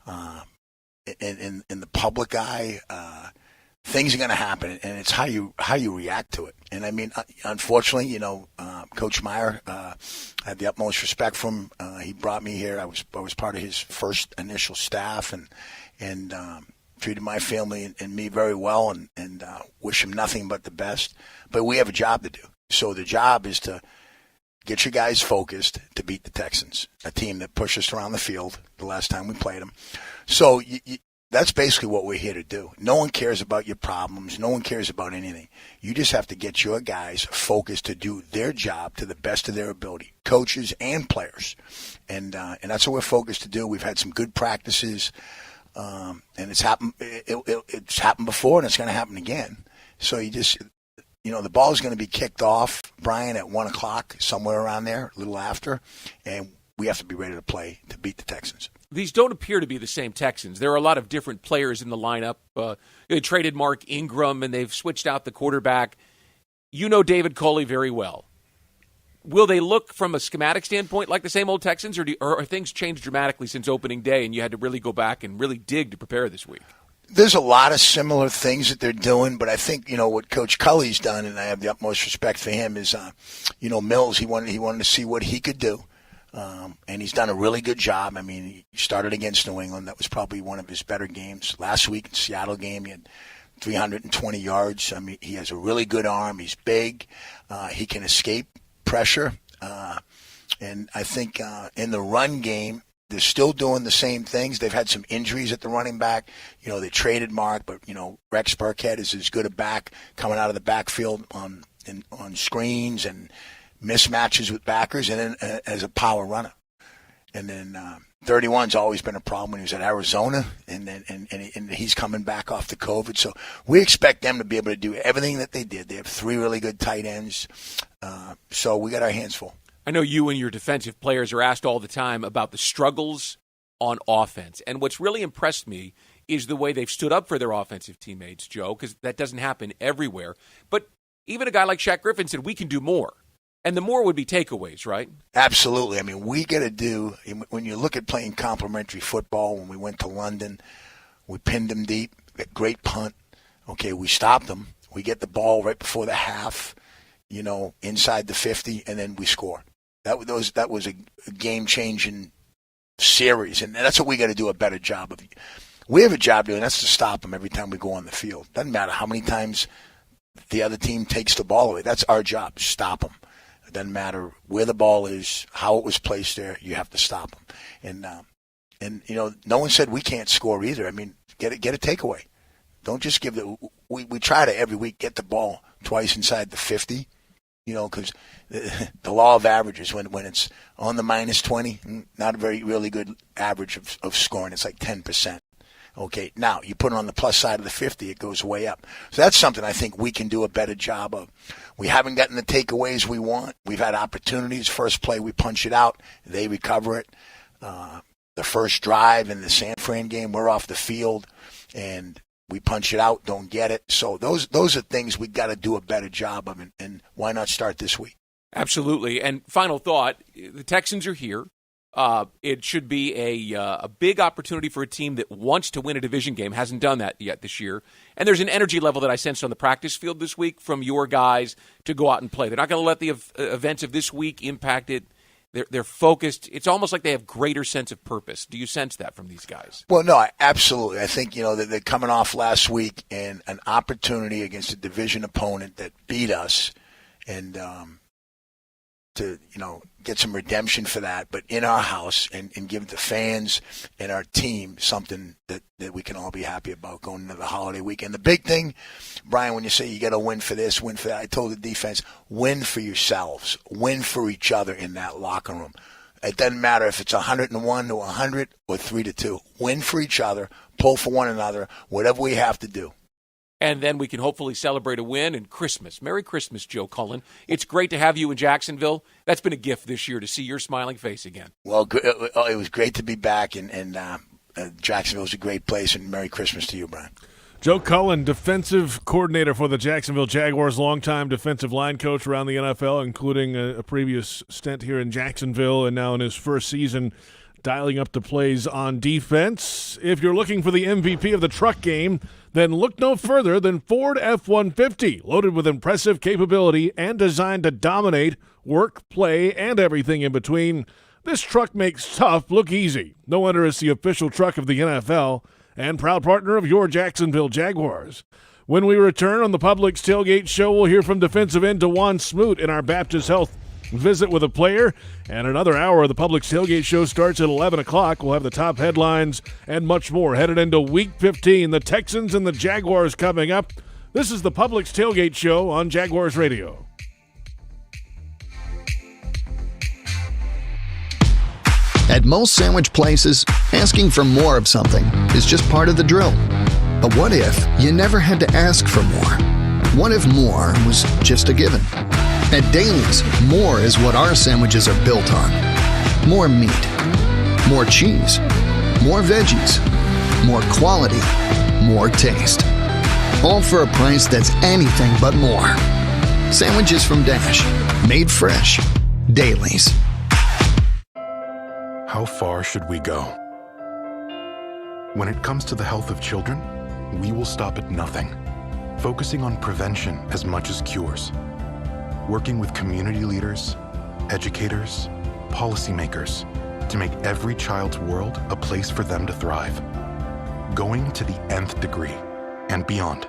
in the public eye. Things are going to happen, and it's how you react to it. And I mean, unfortunately, Coach Meyer, I have the utmost respect for him. He brought me here. I was part of his first initial staff, and treated my family and me very well, and wish him nothing but the best. But we have a job to do. So the job is to get your guys focused to beat the Texans, a team that pushed us around the field the last time we played them. So that's basically what we're here to do. No one cares about your problems. No one cares about anything. You just have to get your guys focused to do their job to the best of their ability, coaches and players. And that's what we're focused to do. We've had some good practices. And it's happened. It's happened before, and it's going to happen again. So the ball is going to be kicked off, Brian, at 1:00, somewhere around there, a little after, and we have to be ready to play to beat the Texans. These don't appear to be the same Texans. There are a lot of different players in the lineup. They traded Mark Ingram, and they've switched out the quarterback. You know David Culley very well. Will they look from a schematic standpoint like the same old Texans, or are things changed dramatically since opening day and you had to really go back and really dig to prepare this week? There's a lot of similar things that they're doing, but I think, what Coach Culley's done, and I have the utmost respect for him, is, Mills, he wanted to see what he could do. And he's done a really good job. I mean, he started against New England. That was probably one of his better games. Last week in Seattle game, he had 320 yards. I mean, he has a really good arm. He's big. He can escape pressure. And I think in the run game, they're still doing the same things. They've had some injuries at the running back. They traded Mark, but, Rex Burkhead is as good a back coming out of the backfield on screens and mismatches with backers, and then as a power runner. And then 31's always been a problem when he was at Arizona, and he's coming back off the COVID. So we expect them to be able to do everything that they did. They have 3 really good tight ends. So we got our hands full. I know you and your defensive players are asked all the time about the struggles on offense. And what's really impressed me is the way they've stood up for their offensive teammates, Joe, because that doesn't happen everywhere. But even a guy like Shaq Griffin said, we can do more. And the more would be takeaways, right? Absolutely. I mean, we got to do, when you look at playing complementary football, when we went to London, we pinned them deep, great punt. Okay, we stopped them. We get the ball right before the half, inside the 50, and then we score. That was a game-changing series, and that's what we got to do a better job of. We have a job doing, that's to stop them every time we go on the field. Doesn't matter how many times the other team takes the ball away. That's our job, stop them. It doesn't matter where the ball is, how it was placed there. You have to stop them. And no one said we can't score either. I mean, get a takeaway. Don't just give we try to every week get the ball twice inside the 50. because the law of averages, when it's on the minus 20, not a really good average of scoring. It's like 10%. Okay, now you put it on the plus side of the 50, it goes way up. So that's something I think we can do a better job of. We haven't gotten the takeaways we want. We've had opportunities. First play, we punch it out. They recover it. The first drive in the San Fran game, we're off the field, and we punch it out, don't get it. So those are things we got to do a better job of, and why not start this week? Absolutely. And final thought, the Texans are here. It should be a big opportunity for a team that wants to win a division game, hasn't done that yet this year. And there's an energy level that I sensed on the practice field this week from your guys to go out and play. They're not going to let the events of this week impact it. They're focused. It's almost like they have greater sense of purpose. Do you sense that from these guys? Well, no, absolutely. I think, that they're coming off last week and an opportunity against a division opponent that beat us, and to get some redemption for that, but in our house, and give the fans and our team something that we can all be happy about going into the holiday weekend. The big thing, Brian, when you say you got to win for this, win for that, I told the defense, win for yourselves, win for each other in that locker room. It doesn't matter if it's 101 to 100 or 3-2. Win for each other, pull for one another, whatever we have to do. And then we can hopefully celebrate a win and Christmas. Merry Christmas, Joe Cullen. It's great to have you in Jacksonville. That's been a gift this year to see your smiling face again. Well, it was great to be back, and Jacksonville's a great place, and Merry Christmas to you, Brian. Joe Cullen, defensive coordinator for the Jacksonville Jaguars, longtime defensive line coach around the NFL, including a previous stint here in Jacksonville, and now in his first season dialing up the plays on defense. If you're looking for the MVP of the truck game, then look no further than Ford F-150, loaded with impressive capability and designed to dominate work, play, and everything in between. This truck makes tough look easy. No wonder it's the official truck of the NFL and proud partner of your Jacksonville Jaguars. When we return on the Publix Tailgate Show, we'll hear from defensive end DeJuan Smoot in our Baptist Health visit with a player, and another hour of the Publix Tailgate Show starts at 11 o'clock. We'll have the top headlines and much more headed into Week 15. The Texans and the Jaguars coming up. This is the Publix Tailgate Show on Jaguars Radio. At most sandwich places, asking for more of something is just part of the drill. But what if you never had to ask for more? What if more was just a given? At Daly's, more is what our sandwiches are built on. More meat, more cheese, more veggies, more quality, more taste. All for a price that's anything but more. Sandwiches from Dash, made fresh. Daly's. How far should we go? When it comes to the health of children, we will stop at nothing, focusing on prevention as much as cures. Working with community leaders, educators, policymakers to make every child's world a place for them to thrive. Going to the nth degree and beyond.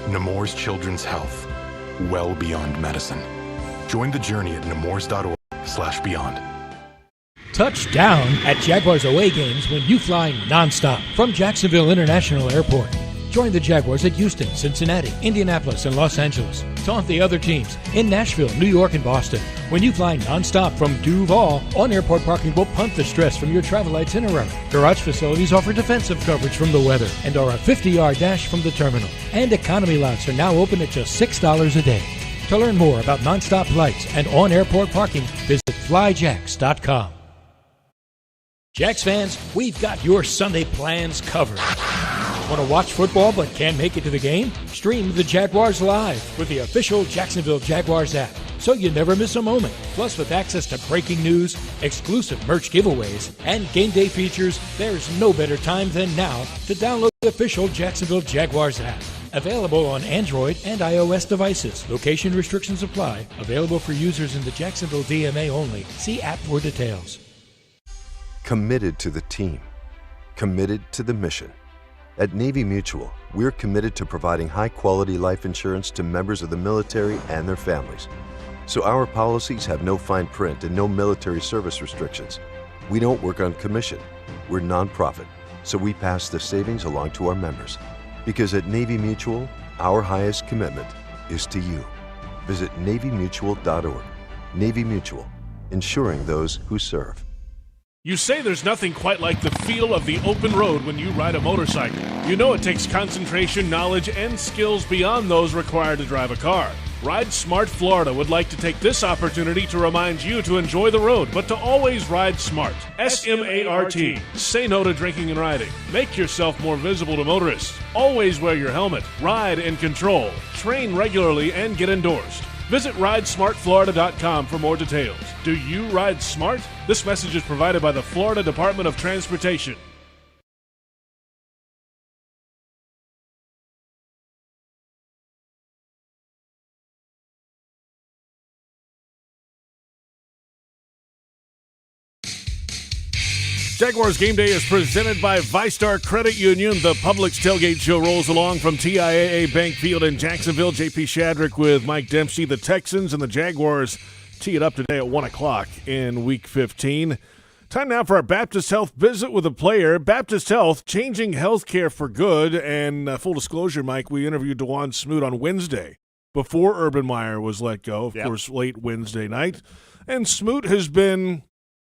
Nemours Children's Health, well beyond medicine. Join the journey at nemours.org/beyond. Touchdown at Jaguars away games when you fly nonstop from Jacksonville International Airport. Join the Jaguars at Houston, Cincinnati, Indianapolis, and Los Angeles. Taunt the other teams in Nashville, New York, and Boston. When you fly nonstop from Duval, on-airport parking will punt the stress from your travel itinerary. Garage facilities offer defensive coverage from the weather and are a 50-yard dash from the terminal. And economy lots are now open at just $6 a day. To learn more about nonstop flights and on-airport parking, visit flyjax.com. Jags fans, we've got your Sunday plans covered. Want to watch football but can't make it to the game? Stream the Jaguars live with the official Jacksonville Jaguars app, so you never miss a moment. Plus, with access to breaking news, exclusive merch giveaways, and game day features, there's no better time than now to download the official Jacksonville Jaguars app. Available on Android and iOS devices. Location restrictions apply. Available for users in the Jacksonville DMA only. See app for details. Committed to the team. Committed to the mission. At Navy Mutual, we're committed to providing high-quality life insurance to members of the military and their families. So our policies have no fine print and no military service restrictions. We don't work on commission. We're nonprofit, so we pass the savings along to our members. Because at Navy Mutual, our highest commitment is to you. visit NavyMutual.org. Navy Mutual, insuring those who serve. You say there's nothing quite like the feel of the open road when you ride a motorcycle. You know it takes concentration, knowledge, and skills beyond those required to drive a car. Ride Smart Florida would like to take this opportunity to remind you to enjoy the road, but to always ride smart. S-M-A-R-T. Say no to drinking and riding. Make yourself more visible to motorists. Always wear your helmet. Ride in control. Train regularly and get endorsed. Visit RideSmartFlorida.com for more details. Do you ride smart? This message is provided by the Florida Department of Transportation. Jaguars Game Day is presented by ViStar Credit Union. The Publix Tailgate Show rolls along from TIAA Bank Field in Jacksonville. JP Shadrick with Mike Dempsey. The Texans and the Jaguars tee it up today at 1 o'clock in Week 15. Time now for our Baptist Health visit with a player. Baptist Health, changing healthcare for good. And full disclosure, Mike, we interviewed DeJuan Smoot on Wednesday before Urban Meyer was let go, of course, late Wednesday night. And Smoot has been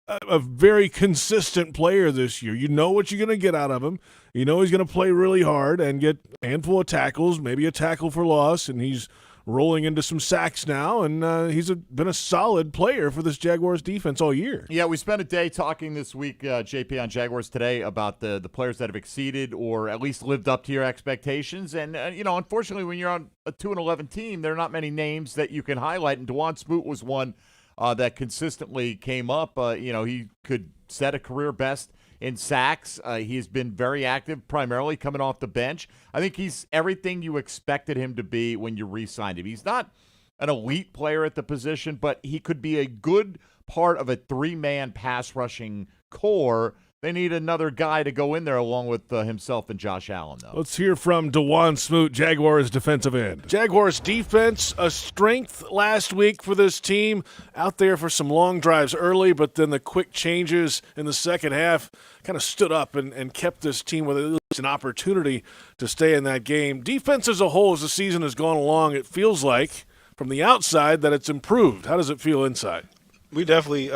a very consistent player this year. You know what you're going to get out of him. You know he's going to play really hard and get a handful of tackles, maybe a tackle for loss, and he's rolling into some sacks now, and he's been a solid player for this Jaguars defense all year. Yeah, we spent a day talking this week, JP, on Jaguars Today about the players that have exceeded or at least lived up to your expectations. And, unfortunately, when you're on a 2-11 team, there are not many names that you can highlight, and DeJuan Smoot was one that consistently came up. He could set a career best in sacks. He's been very active, primarily coming off the bench. I think he's everything you expected him to be when you re-signed him. He's not an elite player at the position, but he could be a good part of a three-man pass rushing core. They need another guy to go in there along with himself and Josh Allen, though. Let's hear from DeJuan Smoot, Jaguars defensive end. Jaguars defense, a strength last week for this team. Out there for some long drives early, but then the quick changes in the second half kind of stood up and kept this team with at least an opportunity to stay in that game. Defense as a whole, as the season has gone along, it feels like from the outside that it's improved. How does it feel inside? We definitely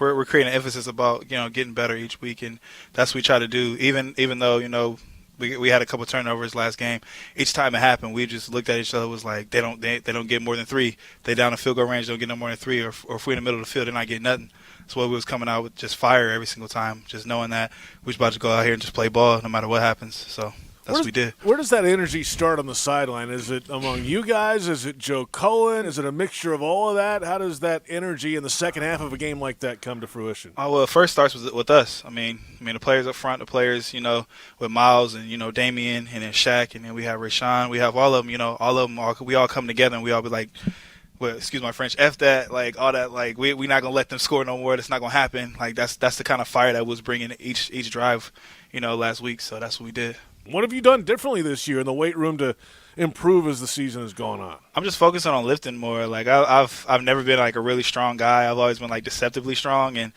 we're creating an emphasis about getting better each week, and that's what we try to do. Even though we had a couple turnovers last game, each time it happened, we just looked at each other. Was like they don't get more than three. They down the field goal range, don't get no more than three, or if we're in the middle of the field, they're not getting nothing. So we was coming out with just fire every single time, just knowing that we was about to go out here and just play ball no matter what happens. So that's what we did. Where does that energy start on the sideline? Is it among you guys? Is it Joe Cullen? Is it a mixture of all of that? How does that energy in the second half of a game like that come to fruition? Well, it first starts with us. I mean, the players up front, the players, with Miles and, Damian and then Shaq, and then we have Rashawn. We have all of them, we all come together and we all be like, well, excuse my French, F that, like all that, like we not going to let them score no more. That's not going to happen. Like that's the kind of fire that was bringing each drive, last week. So that's what we did. What have you done differently this year in the weight room to improve as the season has gone on? I'm just focusing on lifting more. Like I've never been like a really strong guy. I've always been like deceptively strong and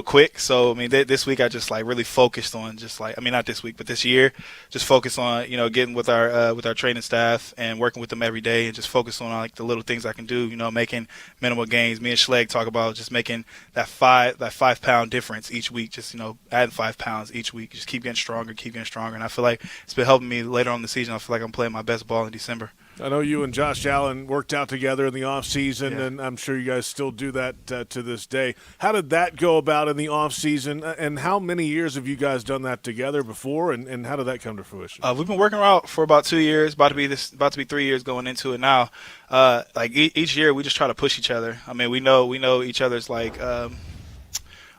quick. So I mean this week I just like really focused on not this week but this year, just focus on getting with our training staff and working with them every day and just focus on like the little things I can do. Making minimal gains. Me and Schlegg talk about just making that 5 pound difference each week. Just adding 5 pounds each week. Just keep getting stronger, and I feel like it's been helping me later on in the season. I feel like I'm playing my best ball in December. I know you and Josh Allen worked out together in the offseason, and I'm sure you guys still do that to this day. How did that go about in the offseason, and how many years have you guys done that together before, and how did that come to fruition? We've been working out for about 2 years, about to be 3 years going into it now. Each year we just try to push each other. I mean, we know each other's like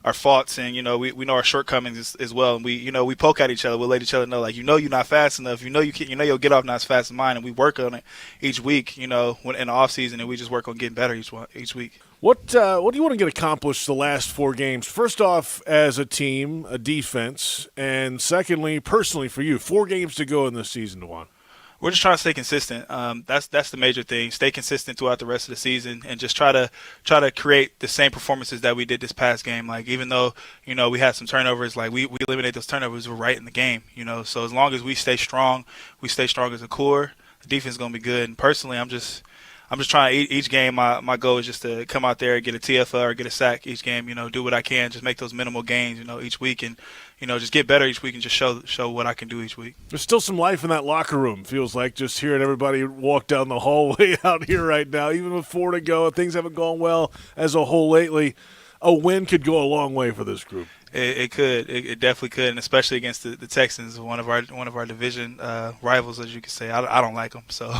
our faults, and we know our shortcomings as well. And we poke at each other. We'll let each other know, like, you're not fast enough. You'll get off not as fast as mine, and we work on it each week. When in the off season, and we just work on getting better each week. What do you want to get accomplished the last 4 games? First off, as a team, a defense, and secondly, personally for you, 4 games to go in this season, DeJuan. We're just trying to stay consistent. That's the major thing. Stay consistent throughout the rest of the season, and just try to create the same performances that we did this past game. Like even though we had some turnovers, like we eliminate those turnovers. We're right in the game. So as long as we stay strong as a core, the defense is gonna be good. And personally, I'm just I'm just trying each game. My goal is just to come out there, get a TFL or get a sack each game. Do what I can, just make those minimal gains. Each week, and just get better each week and just show what I can do each week. There's still some life in that locker room. Feels like just hearing everybody walk down the hallway out here right now. Even with 4 to go, things haven't gone well as a whole lately. A win could go a long way for this group. It could. It definitely could, and especially against the Texans, one of our division rivals, as you could say. I don't like them, so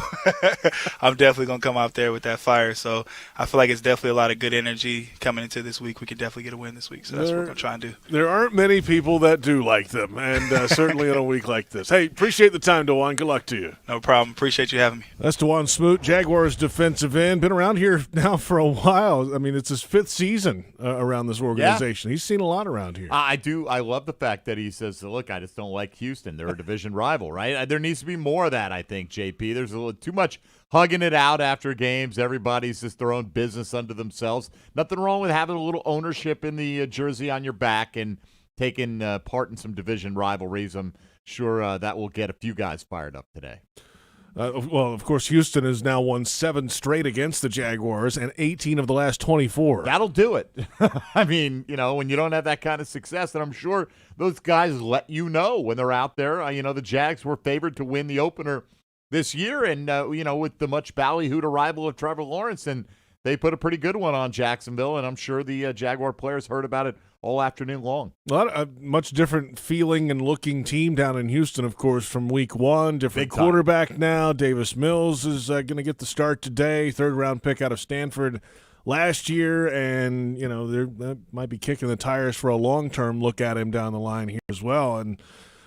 I'm definitely going to come out there with that fire. So I feel like it's definitely a lot of good energy coming into this week. We could definitely get a win this week, so that's what we're going to try and do. There aren't many people that do like them, and certainly on a week like this. Hey, appreciate the time, DeJuan. Good luck to you. No problem. Appreciate you having me. That's DeJuan Smoot, Jaguars defensive end. Been around here now for a while. I mean, it's his 5th season around this organization. Yeah. He's seen a lot around here. I do. I love the fact that he says, look, I just don't like Houston. They're a division rival, right? There needs to be more of that, I think, JP. There's a little too much hugging it out after games. Everybody's just their own business unto themselves. Nothing wrong with having a little ownership in the jersey on your back and taking part in some division rivalries. I'm sure that will get a few guys fired up today. Well, of course, Houston has now won 7 straight against the Jaguars and 18 of the last 24. That'll do it. I mean, when you don't have that kind of success, and I'm sure those guys let you know when they're out there. The Jags were favored to win the opener this year, and, with the much ballyhooed arrival of Trevor Lawrence, and they put a pretty good one on Jacksonville, and I'm sure the Jaguar players heard about it all afternoon long. A much different feeling and looking team down in Houston, of course, from week 1. Different quarterback now. Davis Mills is going to get the start today. 3rd-round pick out of Stanford last year, and, they might be kicking the tires for a long-term look at him down the line here as well. And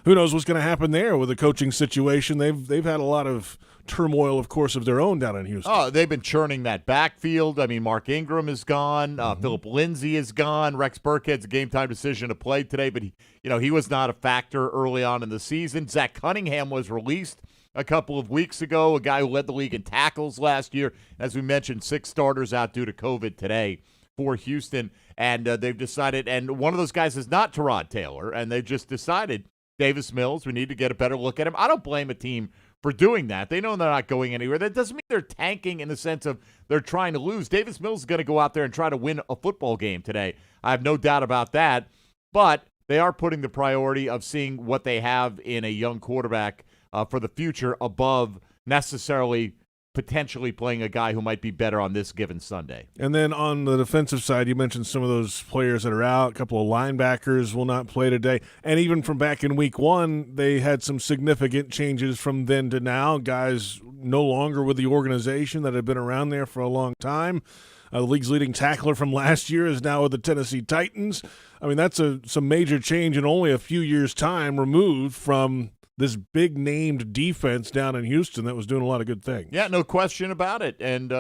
who knows what's going to happen there with the coaching situation. They've had a lot of turmoil, of course, of their own down in Houston. Oh, they've been churning that backfield. I mean, Mark Ingram is gone. Philip Lindsay is gone. Rex Burkhead's a game-time decision to play today, but he was not a factor early on in the season. Zach Cunningham was released a couple of weeks ago, a guy who led the league in tackles last year. As we mentioned, 6 starters out due to COVID today for Houston, and they've decided, and one of those guys is not Tyrod Taylor, and they've just decided Davis Mills, we need to get a better look at him. I don't blame a team for doing that. They know they're not going anywhere. That doesn't mean they're tanking in the sense of they're trying to lose. Davis Mills is going to go out there and try to win a football game today. I have no doubt about that. But they are putting the priority of seeing what they have in a young quarterback for the future above necessarily potentially playing a guy who might be better on this given Sunday. And then on the defensive side, you mentioned some of those players that are out. A couple of linebackers will not play today. And even from back in week 1, they had some significant changes from then to now. Guys no longer with the organization that had been around there for a long time. The league's leading tackler from last year is now with the Tennessee Titans. I mean, that's some major change in only a few years' time removed from this big-named defense down in Houston that was doing a lot of good things. Yeah, no question about it. And,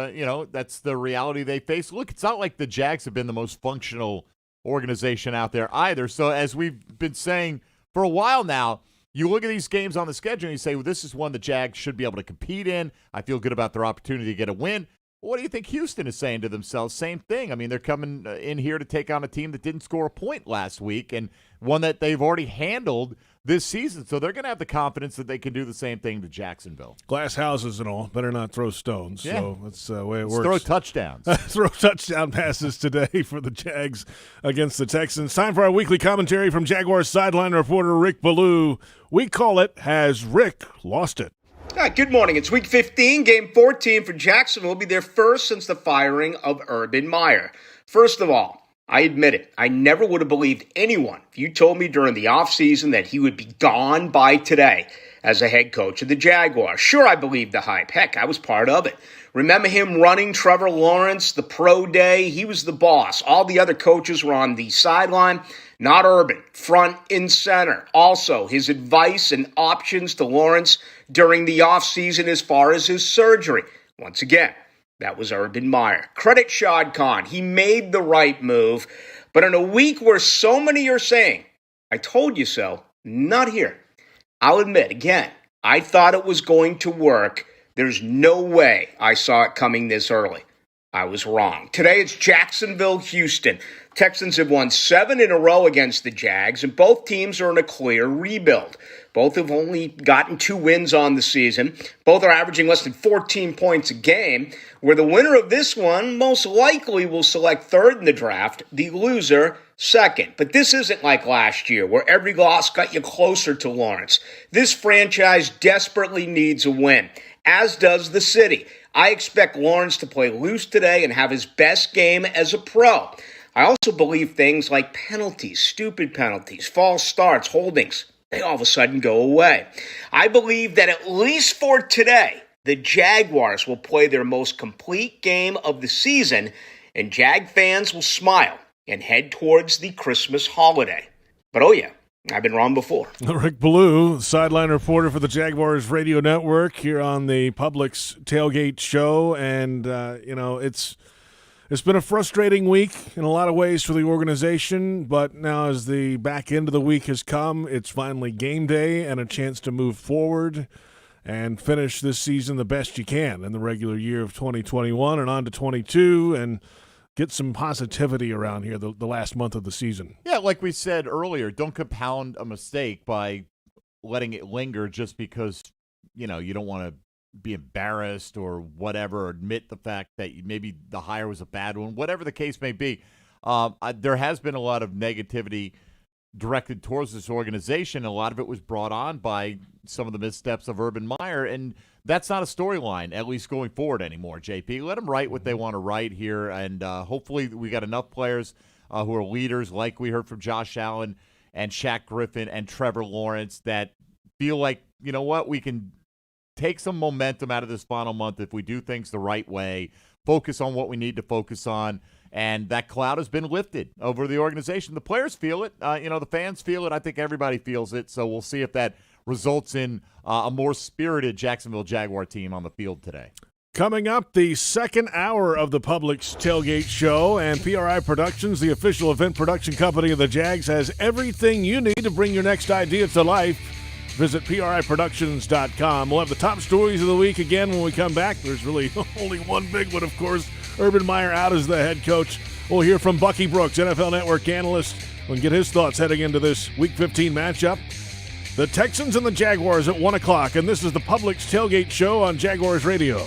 that's the reality they face. Look, it's not like the Jags have been the most functional organization out there either. So as we've been saying for a while now, you look at these games on the schedule and you say, well, this is one the Jags should be able to compete in. I feel good about their opportunity to get a win. What do you think Houston is saying to themselves? Same thing. I mean, they're coming in here to take on a team that didn't score a point last week and one that they've already handled this season. So they're going to have the confidence that they can do the same thing to Jacksonville. Glass houses and all. Better not throw stones. Yeah. So that's the way it works. Throw touchdowns. Throw touchdown passes today for the Jags against the Texans. Time for our weekly commentary from Jaguars sideline reporter Rick Ballou. We call it, Has Rick Lost It? All right, good morning. It's week 15, game 14 for Jacksonville. Will be their first since the firing of Urban Meyer. First of all, I admit it, I never would have believed anyone if you told me during the offseason that he would be gone by today as a head coach of the Jaguars. Sure, I believed the hype. Heck, I was part of it. Remember him running Trevor Lawrence, the pro day? He was the boss. All the other coaches were on the sideline. Not Urban, front and center. Also, his advice and options to Lawrence during the offseason as far as his surgery. Once again, that was Urban Meyer. Credit Shad Khan. He made the right move. But in a week where so many are saying, I told you so, not here. I'll admit, again, I thought it was going to work. There's no way I saw it coming this early. I was wrong. Today it's Jacksonville, Houston. Texans have won 7 in a row against the Jags, and both teams are in a clear rebuild. Both have only gotten 2 wins on the season. Both are averaging less than 14 points a game, where the winner of this one most likely will select third in the draft, the loser second. But this isn't like last year, where every loss got you closer to Lawrence. This franchise desperately needs a win, as does the city. I expect Lawrence to play loose today and have his best game as a pro. I also believe things like penalties, stupid penalties, false starts, holdings, they all of a sudden go away. I believe that at least for today, the Jaguars will play their most complete game of the season, and Jag fans will smile and head towards the Christmas holiday. But oh yeah, I've been wrong before. Rick Ballou, sideline reporter for the Jaguars radio network here on the Publix Tailgate show. And, it's been a frustrating week in a lot of ways for the organization, but now as the back end of the week has come, it's finally game day and a chance to move forward and finish this season the best you can in the regular year of 2021 and on to 22 and get some positivity around here the last month of the season. Yeah, like we said earlier, don't compound a mistake by letting it linger just because, you don't want to be embarrassed or whatever, or admit the fact that maybe the hire was a bad one, whatever the case may be. There has been a lot of negativity directed towards this organization. A lot of it was brought on by some of the missteps of Urban Meyer, and that's not a storyline, at least going forward anymore, JP. Let them write what they want to write here, and hopefully we got enough players who are leaders, like we heard from Josh Allen and Shaq Griffin and Trevor Lawrence, that feel like, you know what, we can take some momentum out of this final month if we do things the right way, focus on what we need to focus on, and that cloud has been lifted over the organization. The players feel it. The fans feel it. I think everybody feels it, so we'll see if that results in a more spirited Jacksonville Jaguar team on the field today. Coming up, the second hour of the Publix Tailgate Show, and PRI Productions, the official event production company of the Jags, has everything you need to bring your next idea to life. Visit PRIProductions.com. We'll have the top stories of the week again when we come back. There's really only one big one, of course. Urban Meyer out as the head coach. We'll hear from Bucky Brooks, NFL Network analyst, and get his thoughts heading into this Week 15 matchup. The Texans and the Jaguars at 1 o'clock, and this is the Publix Tailgate Show on Jaguars Radio.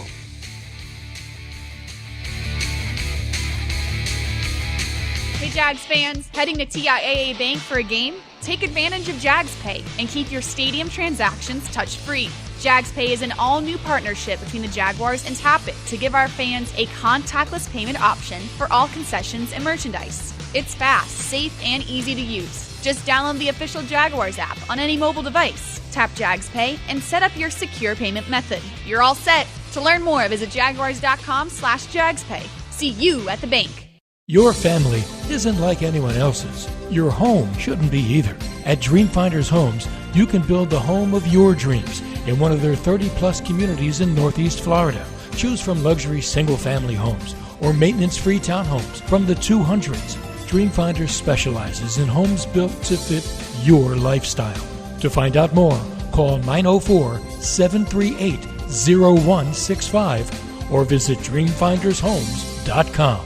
Hey Jags fans, heading to TIAA Bank for a game? Take advantage of Jags Pay and keep your stadium transactions touch-free. Jags Pay is an all-new partnership between the Jaguars and Tap It to give our fans a contactless payment option for all concessions and merchandise. It's fast, safe, and easy to use. Just download the official Jaguars app on any mobile device, tap Jags Pay, and set up your secure payment method. You're all set. To learn more, visit jaguars.com/JagsPay. See you at the bank. Your family isn't like anyone else's. Your home shouldn't be either. At Dreamfinders Homes, you can build the home of your dreams in one of their 30-plus communities in Northeast Florida. Choose from luxury single-family homes or maintenance-free townhomes from the 200s. Dreamfinders specializes in homes built to fit your lifestyle. To find out more, call 904-738-0165 or visit dreamfindershomes.com.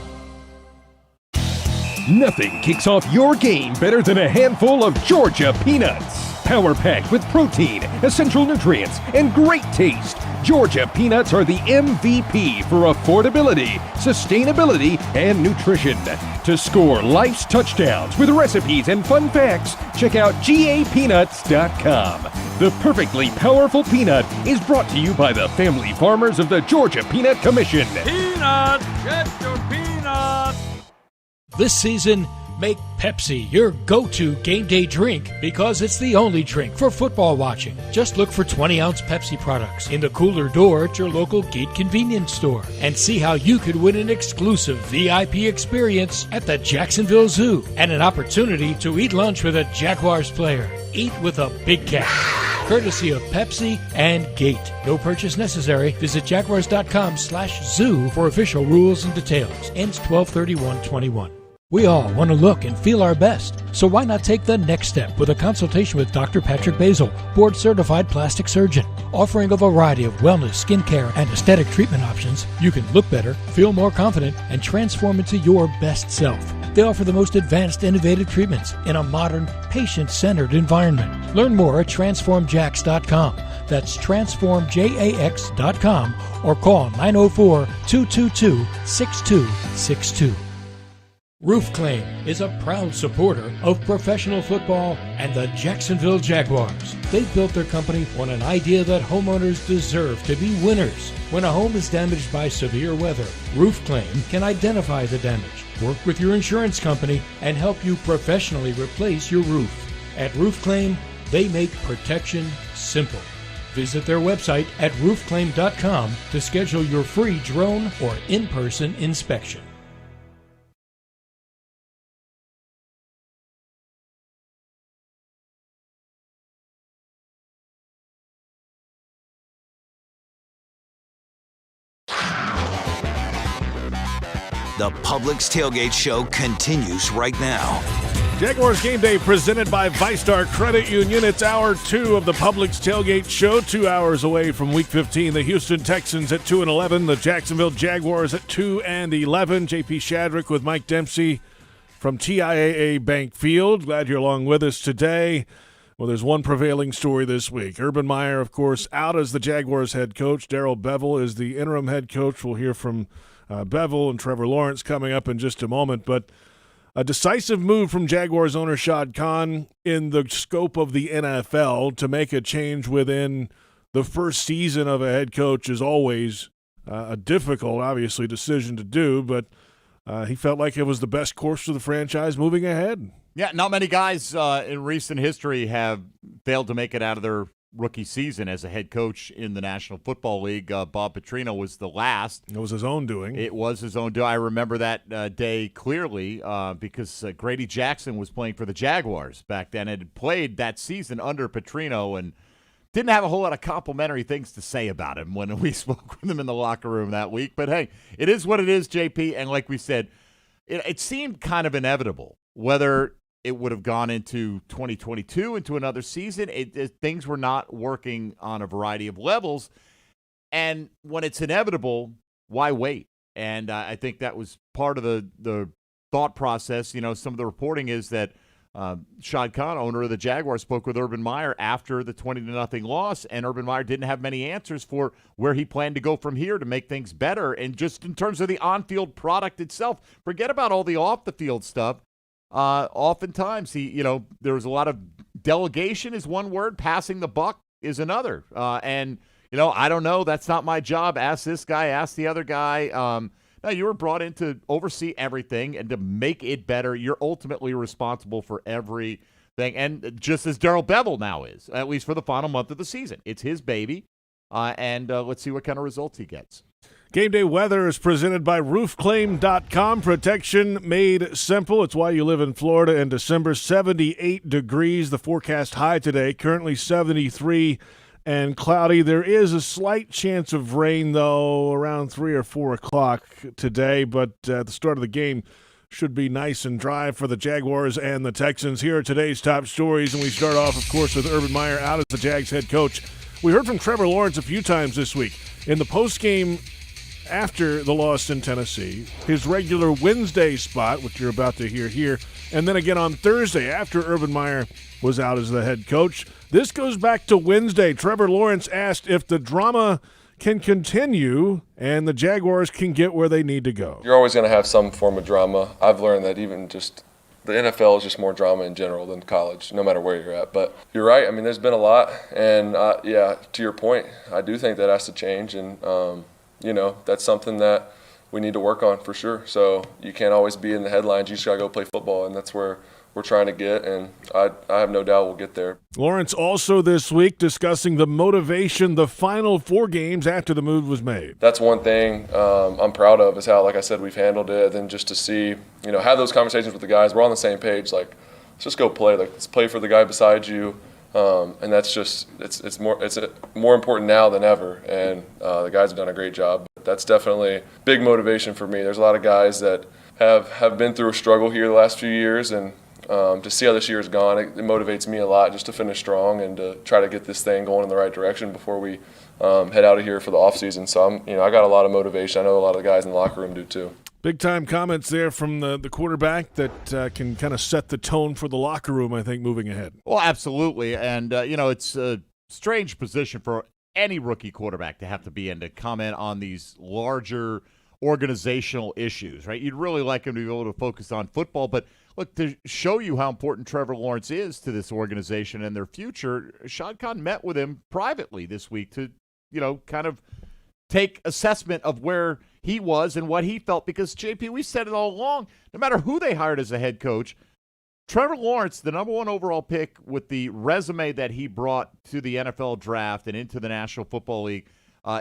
Nothing kicks off your game better than a handful of Georgia peanuts. Power-packed with protein, essential nutrients, and great taste, Georgia peanuts are the MVP for affordability, sustainability, and nutrition. To score life's touchdowns with recipes and fun facts, check out GAPeanuts.com. The perfectly powerful peanut is brought to you by the family farmers of the Georgia Peanut Commission. Peanuts! Get your peanuts! This season, make Pepsi your go-to game day drink because it's the only drink for football watching. Just look for 20-ounce Pepsi products in the cooler door at your local Gate convenience store and see how you could win an exclusive VIP experience at the Jacksonville Zoo and an opportunity to eat lunch with a Jaguars player. Eat with a big cat. Courtesy of Pepsi and Gate. No purchase necessary. Visit jaguars.com/zoo for official rules and details. Ends 12/31/21. We all want to look and feel our best, so why not take the next step with a consultation with Dr. Patrick Basil, board-certified plastic surgeon. Offering a variety of wellness, skincare, and aesthetic treatment options, you can look better, feel more confident, and transform into your best self. They offer the most advanced, innovative treatments in a modern, patient-centered environment. Learn more at transformjax.com. That's transformjax.com or call 904-222-6262. Roof Claim is a proud supporter of professional football and the Jacksonville Jaguars. They've built their company on an idea that homeowners deserve to be winners. When a home is damaged by severe weather, Roof Claim can identify the damage, work with your insurance company, and help you professionally replace your roof. At Roof Claim, they make protection simple. Visit their website at roofclaim.com to schedule your free drone or in-person inspection. The Publix Tailgate Show continues right now. Jaguars Game Day presented by ViStar Credit Union. It's hour 2 of the Publix Tailgate Show, 2 hours away from Week 15. The Houston Texans at 2-11, the Jacksonville Jaguars at 2-11. JP Shadrick with Mike Dempsey from TIAA Bank Field. Glad you're along with us today. Well, there's one prevailing story this week. Urban Meyer, of course, out as the Jaguars head coach. Darrell Bevell is the interim head coach. We'll hear from Bevell and Trevor Lawrence coming up in just a moment. But a decisive move from Jaguars owner Shad Khan in the scope of the NFL to make a change within the first season of a head coach is always a difficult, obviously, decision to do. But he felt like it was the best course for the franchise moving ahead. Yeah, not many guys in recent history have failed to make it out of their rookie season as a head coach in the National Football League. Bob Petrino was the last. It was his own doing. It was his own doing. I remember that day clearly because Grady Jackson was playing for the Jaguars back then and had played that season under Petrino and didn't have a whole lot of complimentary things to say about him when we spoke with him in the locker room that week. But, hey, it is what it is, JP. And like we said, it seemed kind of inevitable whether it would have gone into 2022, into another season. Things were not working on a variety of levels. And when it's inevitable, why wait? And I think that was part of the thought process. You know, some of the reporting is that Shad Khan, owner of the Jaguars, spoke with Urban Meyer after the 20-0 loss, and Urban Meyer didn't have many answers for where he planned to go from here to make things better. And just in terms of the on-field product itself, forget about all the off-the-field stuff. Oftentimes, there was a lot of delegation is one word, passing the buck is another. And I don't know. That's not my job. Ask this guy, ask the other guy. No, you were brought in to oversee everything and to make it better. You're ultimately responsible for everything. And just as Darrell Bevell now is, at least for the final month of the season. It's his baby. And let's see what kind of results he gets. Game day weather is presented by roofclaim.com. Protection made simple. It's why you live in Florida in December. 78 degrees, the forecast high today. Currently 73 and cloudy. There is a slight chance of rain, though, around 3 or 4 o'clock today. But at the start of the game, should be nice and dry for the Jaguars and the Texans. Here are today's top stories, and we start off, of course, with Urban Meyer out as the Jags head coach. We heard from Trevor Lawrence a few times this week. In the postgame after the loss in Tennessee, his regular Wednesday spot, which you're about to hear here, and then again on Thursday after Urban Meyer was out as the head coach. This goes back to Wednesday. Trevor Lawrence asked if the drama can continue and the Jaguars can get where they need to go. You're always going to have some form of drama. I've learned that even just the NFL is just more drama in general than college, no matter where you're at. But you're right. I mean, there's been a lot. And, to your point, I do think that has to change. And, that's something that we need to work on for sure. So you can't always be in the headlines. You just got to go play football, and that's where we're trying to get, and I have no doubt we'll get there. Lawrence also this week discussing the motivation the final 4 games after the move was made. That's one thing I'm proud of is how, like I said, we've handled it. Then just to see, have those conversations with the guys. We're on the same page. Like, let's just go play. Like, let's play for the guy beside you. And that's just it's more important now than ever. And the guys have done a great job. But that's definitely big motivation for me. There's a lot of guys that have been through a struggle here the last few years, and to see how this year's gone, it motivates me a lot just to finish strong and to try to get this thing going in the right direction before we head out of here for the offseason. So I got a lot of motivation. I know a lot of the guys in the locker room do too. Big-time comments there from the quarterback that can kind of set the tone for the locker room, I think, moving ahead. Well, absolutely. And, it's a strange position for any rookie quarterback to have to be in to comment on these larger organizational issues, right? You'd really like him to be able to focus on football. But, look, to show you how important Trevor Lawrence is to this organization and their future, Shad Khan met with him privately this week to, kind of take assessment of where he was and what he felt, because, JP, we said it all along, no matter who they hired as a head coach, Trevor Lawrence, the number one overall pick with the resume that he brought to the NFL draft and into the National Football League,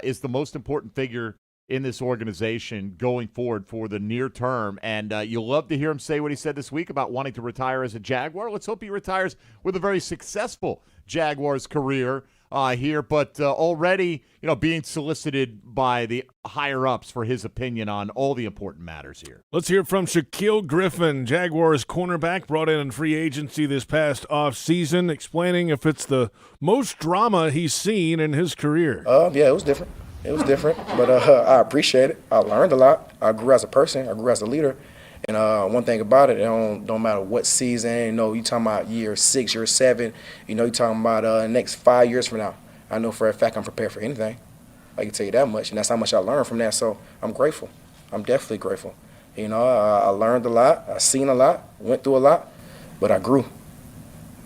is the most important figure in this organization going forward for the near term. And you'll love to hear him say what he said this week about wanting to retire as a Jaguar. Let's hope he retires with a very successful Jaguars career here, but already, being solicited by the higher-ups for his opinion on all the important matters here. Let's hear from Shaquille Griffin, Jaguars cornerback, brought in free agency this past offseason, explaining if it's the most drama he's seen in his career. Yeah, it was different. But I appreciate it. I learned a lot. I grew as a person. I grew as a leader. And one thing about it, don't matter what season, you talking about year 6, year 7, you talking about the next 5 years from now. I know for a fact I'm prepared for anything. I can tell you that much, and that's how much I learned from that. So I'm grateful. I'm definitely grateful. I learned a lot. I seen a lot, went through a lot, but I grew.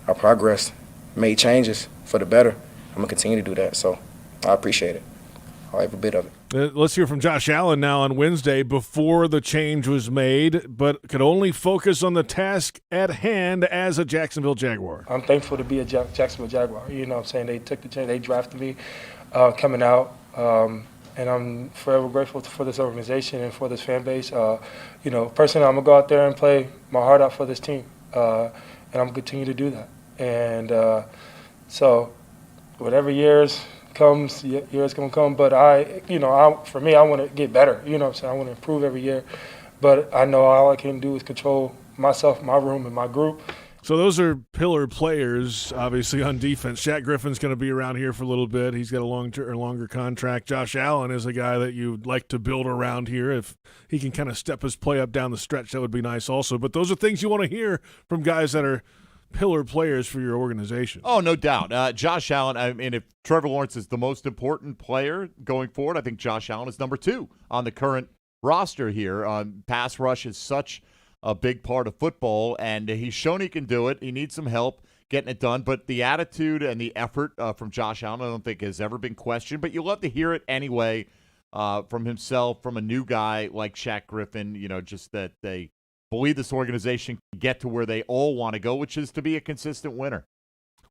I progressed, made changes for the better. I'm going to continue to do that. So I appreciate it. Every bit of it. Let's hear from Josh Allen now on Wednesday before the change was made, but could only focus on the task at hand as a Jacksonville Jaguar. I'm thankful to be a Jacksonville Jaguar. What I'm saying? They took the chance. They drafted me coming out, and I'm forever grateful for this organization and for this fan base. Personally, I'm going to go out there and play my heart out for this team, and I'm going to continue to do that. And so whatever years comes, years gonna come, but for me, I want to get better. I want to improve every year, but I know all I can do is control myself, my room, and my group. So those are pillar players, obviously, on defense. Shaq Griffin's going to be around here for a little bit. He's got a longer contract. Josh Allen is a guy that you'd like to build around here. If he can kind of step his play up down the stretch, that would be nice also. But those are things you want to hear from guys that are pillar players for your organization. Oh, no doubt. Josh Allen, if Trevor Lawrence is the most important player going forward, I think Josh Allen is number 2 on the current roster here. Pass rush is such a big part of football, and he's shown he can do it. He needs some help getting it done, but the attitude and the effort from Josh Allen I don't think has ever been questioned, but you love to hear it anyway from himself, from a new guy like Shaq Griffin, just that they believe this organization can get to where they all want to go, which is to be a consistent winner.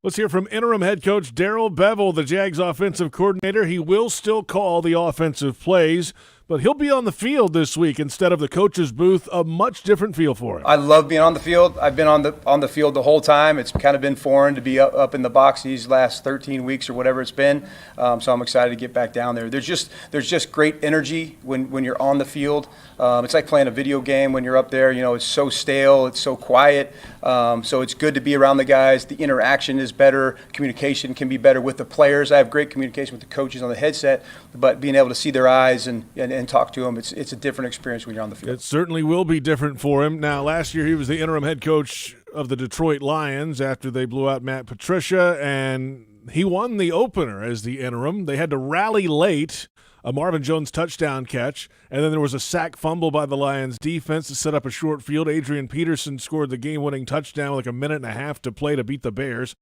Let's hear from interim head coach Darrell Bevell, the Jags offensive coordinator. He will still call the offensive plays, but he'll be on the field this week instead of the coach's booth. A much different feel for him. I love being on the field. I've been on the field the whole time. It's kind of been foreign to be up in the box these last 13 weeks or whatever it's been. So I'm excited to get back down there. There's just great energy when you're on the field. It's like playing a video game when you're up there. It's so stale. It's so quiet. So it's good to be around the guys. The interaction is better. Communication can be better with the players. I have great communication with the coaches on the headset, but being able to see their eyes and talk to them, it's a different experience when you're on the field. It certainly will be different for him. Now, last year he was the interim head coach of the Detroit Lions after they blew out Matt Patricia, and he won the opener as the interim. They had to rally late, a Marvin Jones touchdown catch, and then there was a sack fumble by the Lions defense to set up a short field. Adrian Peterson scored the game-winning touchdown with like a minute and a half to play to beat the Bears.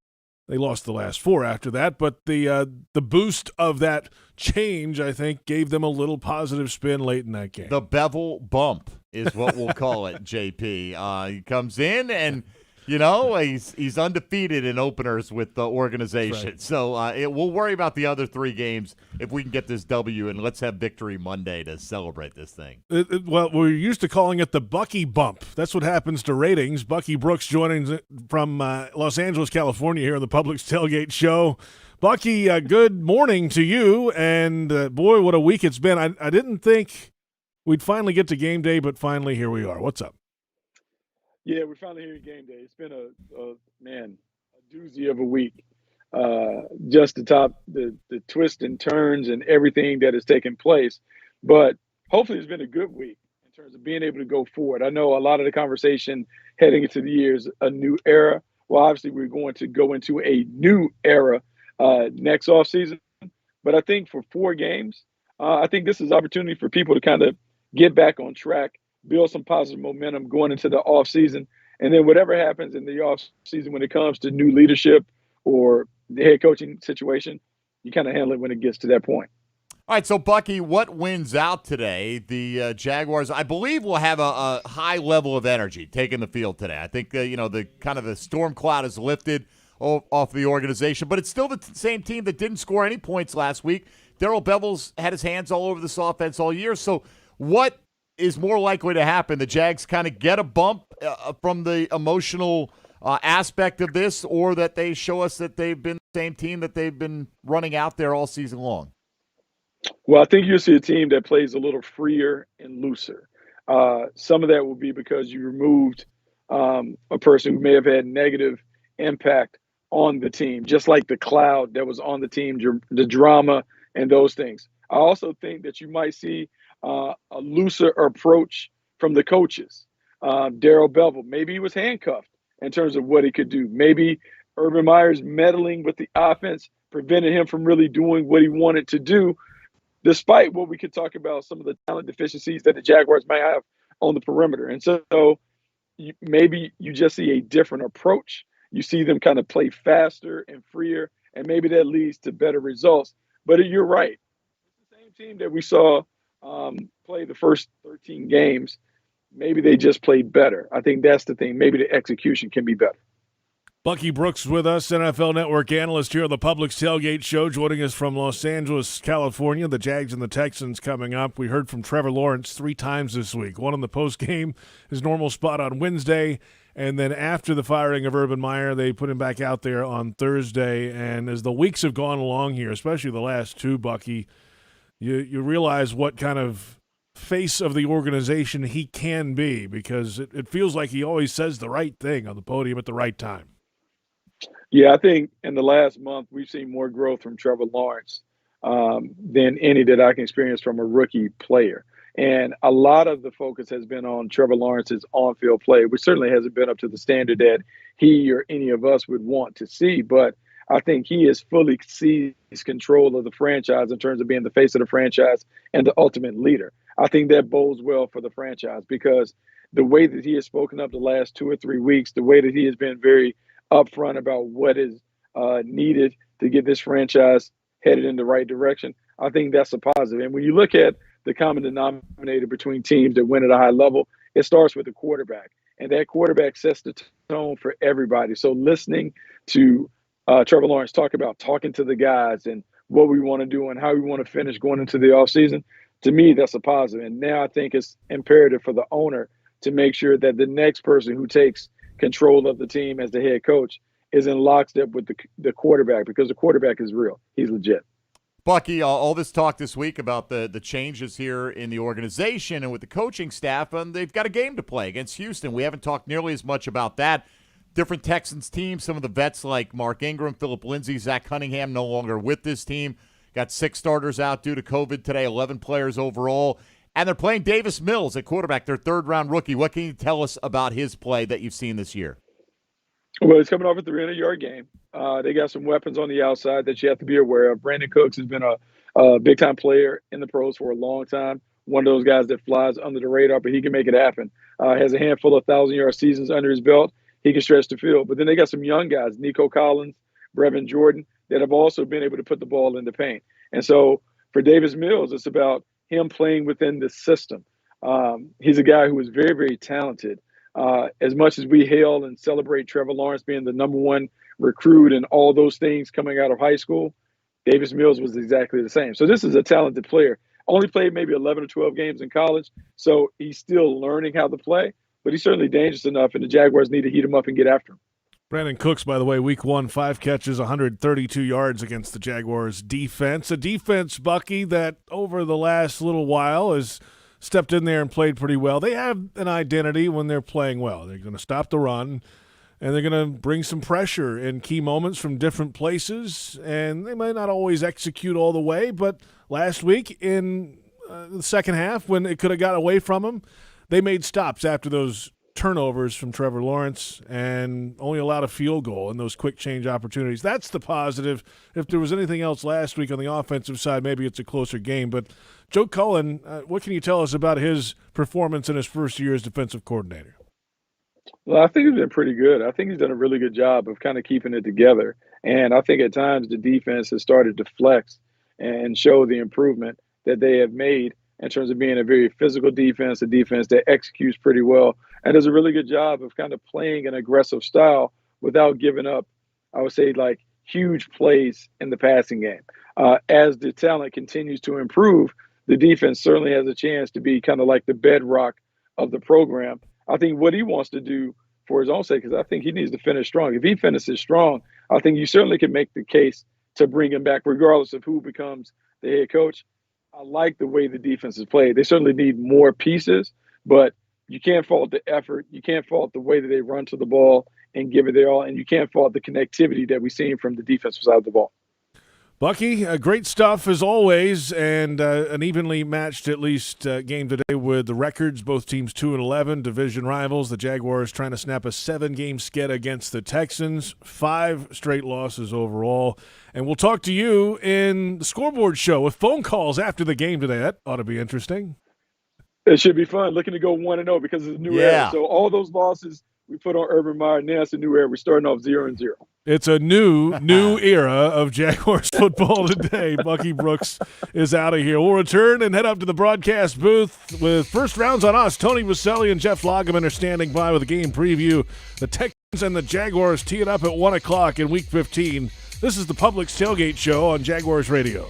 They lost the last 4 after that, but the boost of that change, I think, gave them a little positive spin late in that game. The Bevell bump is what we'll call it, JP. He comes in and He's undefeated in openers with the organization. Right. So we'll worry about the other 3 games if we can get this W, and let's have Victory Monday to celebrate this thing. Well, we're used to calling it the Bucky bump. That's what happens to ratings. Bucky Brooks joining from Los Angeles, California here on the Publix Tailgate Show. Bucky, good morning to you, and boy, what a week it's been. I didn't think we'd finally get to game day, but finally here we are. What's up? Yeah, we're finally here at game day. It's been a doozy of a week. Just to top the twists and turns and everything that has taken place. But hopefully it's been a good week in terms of being able to go forward. I know a lot of the conversation heading into the year is a new era. Well, obviously we're going to go into a new era next offseason. But I think for 4 games, I think this is opportunity for people to kind of get back on track, build some positive momentum going into the offseason. And then whatever happens in the offseason when it comes to new leadership or the head coaching situation, you kind of handle it when it gets to that point. All right, so Bucky, what wins out today? The Jaguars, I believe, will have a high level of energy taking the field today. I think the kind of the storm cloud is lifted off the organization, but it's still the same team that didn't score any points last week. Darrell Bevell's had his hands all over this offense all year. So what is more likely to happen? The Jags kind of get a bump from the emotional aspect of this, or that they show us that they've been the same team that they've been running out there all season long? Well, I think you'll see a team that plays a little freer and looser. Some of that will be because you removed a person who may have had negative impact on the team, just like the cloud that was on the team, the drama and those things. I also think that you might see a looser approach from the coaches. Darrell Bevell, maybe he was handcuffed in terms of what he could do. Maybe Urban Meyer's meddling with the offense prevented him from really doing what he wanted to do, despite what we could talk about some of the talent deficiencies that the Jaguars might have on the perimeter. And so maybe you just see a different approach. You see them kind of play faster and freer, and maybe that leads to better results. But you're right. It's the same team that we saw play the first 13 games. Maybe they just played better. I think that's the thing. Maybe the execution can be better. Bucky Brooks with us, NFL Network analyst here on the Publix Tailgate Show, joining us from Los Angeles, California. The Jags and the Texans coming up. We heard from Trevor Lawrence 3 times this week. One in the postgame, his normal spot on Wednesday, and then after the firing of Urban Meyer, they put him back out there on Thursday. And as the weeks have gone along here, especially the last 2, Bucky, you realize what kind of face of the organization he can be, because it feels like he always says the right thing on the podium at the right time. Yeah, I think in the last month we've seen more growth from Trevor Lawrence than any that I can experience from a rookie player. And a lot of the focus has been on Trevor Lawrence's on-field play, which certainly hasn't been up to the standard that he or any of us would want to see. But I think he has fully seized control of the franchise in terms of being the face of the franchise and the ultimate leader. I think that bodes well for the franchise, because the way that he has spoken up the last 2 or 3 weeks, the way that he has been very upfront about what is needed to get this franchise headed in the right direction, I think that's a positive. And when you look at the common denominator between teams that win at a high level, it starts with the quarterback. And that quarterback sets the tone for everybody. So listening to Trevor Lawrence talking to the guys and what we want to do and how we want to finish going into the offseason, to me, that's a positive. And now I think it's imperative for the owner to make sure that the next person who takes control of the team as the head coach is in lockstep with the quarterback, because the quarterback is real. He's legit. Bucky, all this talk this week about the changes here in the organization and with the coaching staff, and they've got a game to play against Houston. We haven't talked nearly as much about that. Different Texans teams, some of the vets like Mark Ingram, Phillip Lindsay, Zach Cunningham no longer with this team. Got 6 starters out due to COVID today, 11 players overall. And they're playing Davis Mills at quarterback, their 3rd-round rookie. What can you tell us about his play that you've seen this year? Well, he's coming off a 300-yard game. They got some weapons on the outside that you have to be aware of. Brandon Cooks has been a big-time player in the pros for a long time. One of those guys that flies under the radar, but he can make it happen. Has a handful of 1,000-yard seasons under his belt. He can stretch the field. But then they got some young guys, Nico Collins, Brevin Jordan, that have also been able to put the ball in the paint. And so for Davis Mills, it's about him playing within the system. He's a guy who is very, very talented, As much as we hail and celebrate Trevor Lawrence being the number one recruit and all those things coming out of high school, Davis Mills was exactly the same. So this is a talented player. Only played maybe 11 or 12 games in college, so he's still learning how to play, but he's certainly dangerous enough, and the Jaguars need to heat him up and get after him. Brandon Cooks, by the way, week 1, 5 catches, 132 yards against the Jaguars defense. A defense, Bucky, that over the last little while has stepped in there and played pretty well. They have an identity when they're playing well. They're going to stop the run, and they're going to bring some pressure in key moments from different places, and they might not always execute all the way, but last week in the second half when it could have got away from them, they made stops after those turnovers from Trevor Lawrence and only allowed a field goal in those quick change opportunities. That's the positive. If there was anything else last week on the offensive side, maybe it's a closer game. But Joe Cullen, what can you tell us about his performance in his first year as defensive coordinator? Well, I think he's been pretty good. I think he's done a really good job of kind of keeping it together. And I think at times the defense has started to flex and show the improvement that they have made in terms of being a very physical defense, a defense that executes pretty well, and does a really good job of kind of playing an aggressive style without giving up, I would say, like huge plays in the passing game. As the talent continues to improve, the defense certainly has a chance to be kind of like the bedrock of the program. I think what he wants to do for his own sake, because I think he needs to finish strong. If he finishes strong, I think you certainly can make the case to bring him back regardless of who becomes the head coach. I like the way the defense is played. They certainly need more pieces, but you can't fault the effort. You can't fault the way that they run to the ball and give it their all, and you can't fault the connectivity that we've seen from the defensive side of the ball. Bucky, great stuff as always, and an evenly matched at least game today with the records. Both teams 2-11, division rivals. The Jaguars trying to snap a 7-game sked against the Texans, 5 straight losses overall. And we'll talk to you in the scoreboard show with phone calls after the game today. That ought to be interesting. It should be fun. Looking to go 1-0 because it's a new era. So all those losses we put on Urban Meyer. Now it's a new era. We're starting off 0-0. It's a new era of Jaguars football today. Bucky Brooks is out of here. We'll return and head up to the broadcast booth with first rounds on us. Tony Vaselli and Jeff Lageman are standing by with a game preview. The Texans and the Jaguars tee it up at 1 o'clock in Week 15. This is the Publix Tailgate Show on Jaguars Radio.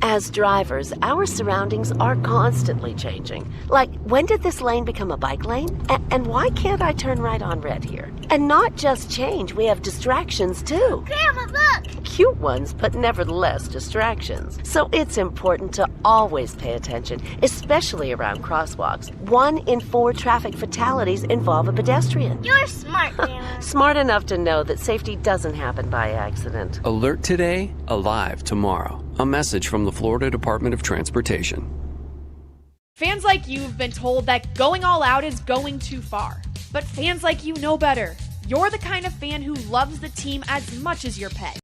As drivers, our surroundings are constantly changing. Like, when did this lane become a bike lane? And why can't I turn right on red here? And not just change, we have distractions too. Grandma, look! Cute ones, but nevertheless distractions. So it's important to always pay attention, especially around crosswalks. 1 in 4 traffic fatalities involve a pedestrian. You're smart, Grandma. Smart enough to know that safety doesn't happen by accident. Alert today, alive tomorrow. A message from the Florida Department of Transportation. Fans like you have been told that going all out is going too far. But fans like you know better. You're the kind of fan who loves the team as much as your pet,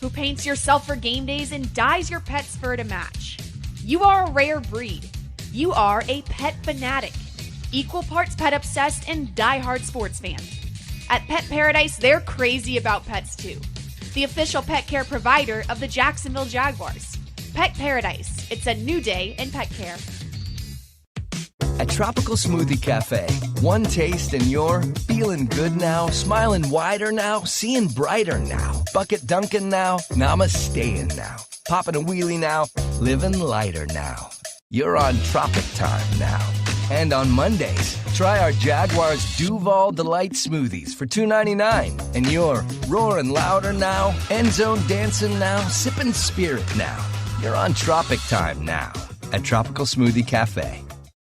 who paints yourself for game days and dyes your pet's fur to match. You are a rare breed. You are a pet fanatic, equal parts pet obsessed and diehard sports fan. At Pet Paradise, they're crazy about pets too. The official pet care provider of the Jacksonville Jaguars. Pet Paradise. It's a new day in pet care. At Tropical Smoothie Cafe, one taste and you're feeling good now, smiling wider now, seeing brighter now, bucket dunking now, namasteing now, popping a wheelie now, living lighter now. You're on Tropic Time now. And on Mondays, try our Jaguars Duval Delight Smoothies for $2.99. And you're roaring louder now, end zone dancing now, sipping spirit now. You're on Tropic Time now at Tropical Smoothie Cafe.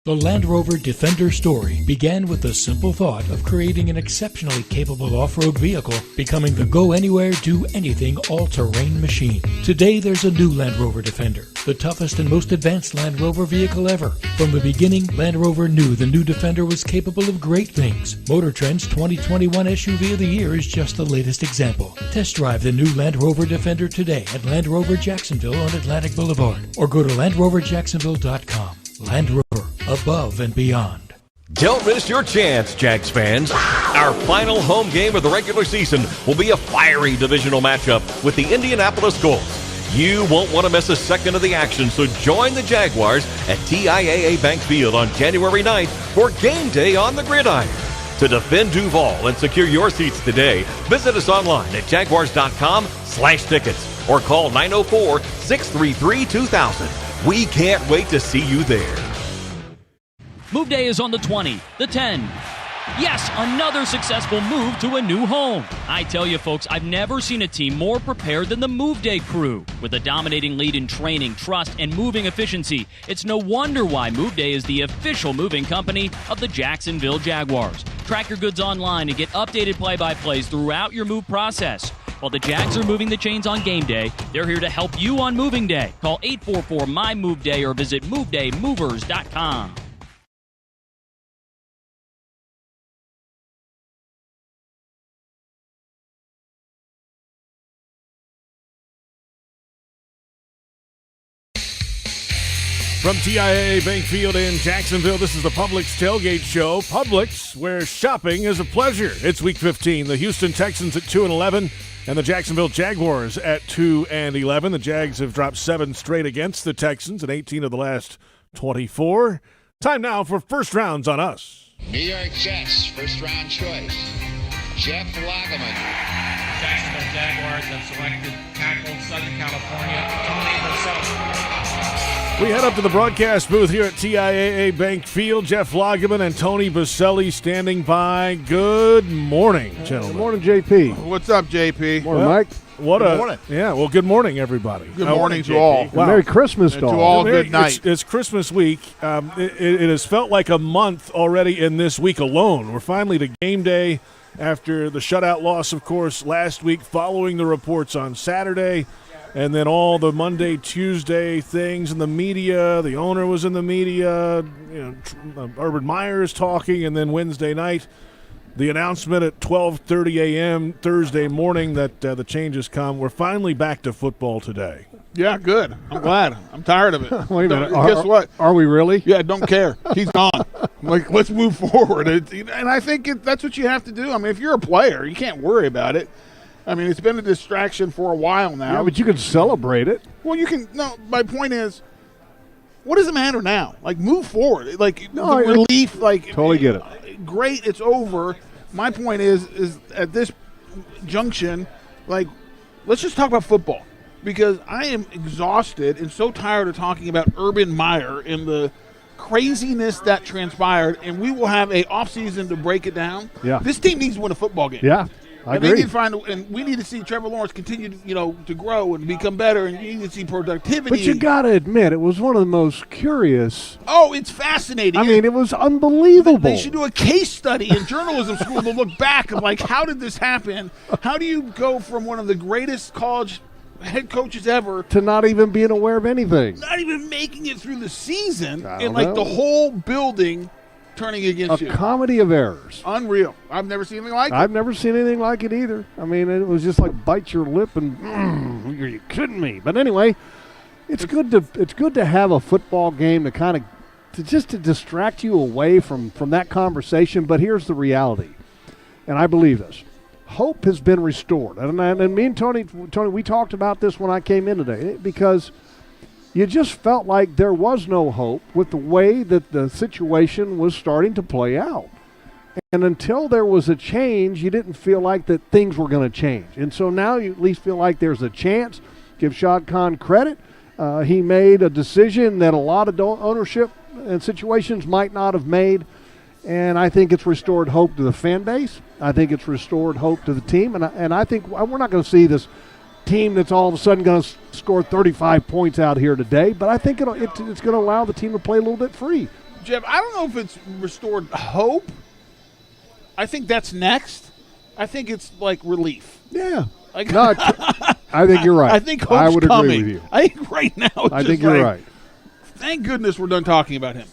The Land Rover Defender story began with the simple thought of creating an exceptionally capable off-road vehicle, becoming the go-anywhere, do-anything all-terrain machine. Today, there's a new Land Rover Defender, the toughest and most advanced Land Rover vehicle ever. From the beginning, Land Rover knew the new Defender was capable of great things. Motor Trend's 2021 SUV of the Year is just the latest example. Test drive the new Land Rover Defender today at Land Rover Jacksonville on Atlantic Boulevard, or go to LandRoverJacksonville.com. Land Rover, above and beyond. Don't miss your chance, Jags fans. Our final home game of the regular season will be a fiery divisional matchup with the Indianapolis Colts. You won't want to miss a second of the action, so join the Jaguars at TIAA Bank Field on January 9th for game day on the gridiron. To defend Duval and secure your seats today, visit us online at jaguars.com/tickets or call 904-633-2000. We can't wait to see you there. Move day is on the 20, the 10. Yes, another successful move to a new home. I tell you, folks, I've never seen a team more prepared than the Move Day crew. With a dominating lead in training, trust, and moving efficiency, it's no wonder why Move Day is the official moving company of the Jacksonville Jaguars. Track your goods online and get updated play-by-plays throughout your move process. While the Jags are moving the chains on game day, they're here to help you on moving day. Call 844-MY-MOVE-DAY or visit MoveDayMovers.com. From TIAA Bank Field in Jacksonville, this is the Publix Tailgate Show. Publix, where shopping is a pleasure. It's Week 15. The Houston Texans at 2-11 and the Jacksonville Jaguars at 2-11. The Jags have dropped 7 straight against the Texans and 18 of the last 24. Time now for First Rounds on Us. New York Jets, first-round choice, Jeff Lageman. Jacksonville Jaguars have selected tackle Southern California, Tony Bessel. We head up to the broadcast booth here at TIAA Bank Field. Jeff Lageman and Tony Baselli standing by. Good morning, gentlemen. Good morning, JP. What's up, JP? Morning, Mike. Good morning. Yeah, well, good morning, everybody. Good morning to all. Wow. Merry Christmas to all. Good night. It's Christmas week. It has felt like a month already in this week alone. We're finally to game day after the shutout loss, of course, last week, following the reports on Saturday. And then all the Monday, Tuesday things in the media. The owner was in the media. Urban Meyer is talking. And then Wednesday night, the announcement at 12:30 a.m. Thursday morning that the changes come. We're finally back to football today. Yeah, good. I'm glad. I'm tired of it. Wait a minute. Guess what? Are we really? Yeah, don't care. He's gone. Like, let's move forward. And I think that's what you have to do. I mean, if you're a player, you can't worry about it. I mean, it's been a distraction for a while now. Yeah, but you can celebrate it. Well, you can. No, my point is, what does it matter now? Like, move forward. Like, no, the relief. Like, totally get it. Great, it's over. My point is at this junction, like, let's just talk about football, because I am exhausted and so tired of talking about Urban Meyer and the craziness that transpired. And we will have a offseason to break it down. Yeah, this team needs to win a football game. Yeah. I agree. They need to and we need to see Trevor Lawrence continue to grow and become better, and you need to see productivity. But you got to admit, it was one of the most curious. Oh, it's fascinating. I mean, it was unbelievable. They should do a case study in journalism school to look back of, like, how did this happen? How do you go from one of the greatest college head coaches ever to not even being aware of anything? Not even making it through the season, and like the whole building turning against you. A comedy of errors. Unreal. I've never seen anything like it. I've never seen anything like it either. I mean, it was just like bite your lip and are you kidding me? But anyway, it's good to have a football game to to distract you away from that conversation. But here's the reality, and I believe this. Hope has been restored. And me and Tony, we talked about this when I came in today, because you just felt like there was no hope with the way that the situation was starting to play out. And until there was a change, you didn't feel like that things were going to change. And so now you at least feel like there's a chance. Give Shad Khan credit. He made a decision that a lot of ownership and situations might not have made. And I think it's restored hope to the fan base. I think it's restored hope to the team. And I think we're not going to see this team that's all of a sudden going to score 35 points out here today, but I think it's going to allow the team to play a little bit free. Jeff, I don't know if it's restored hope. I think that's next. I think it's like relief. Yeah. I think you're right. I think hope's I would coming. agree with you. I think right now it's I think you're right. Thank goodness we're done talking about him.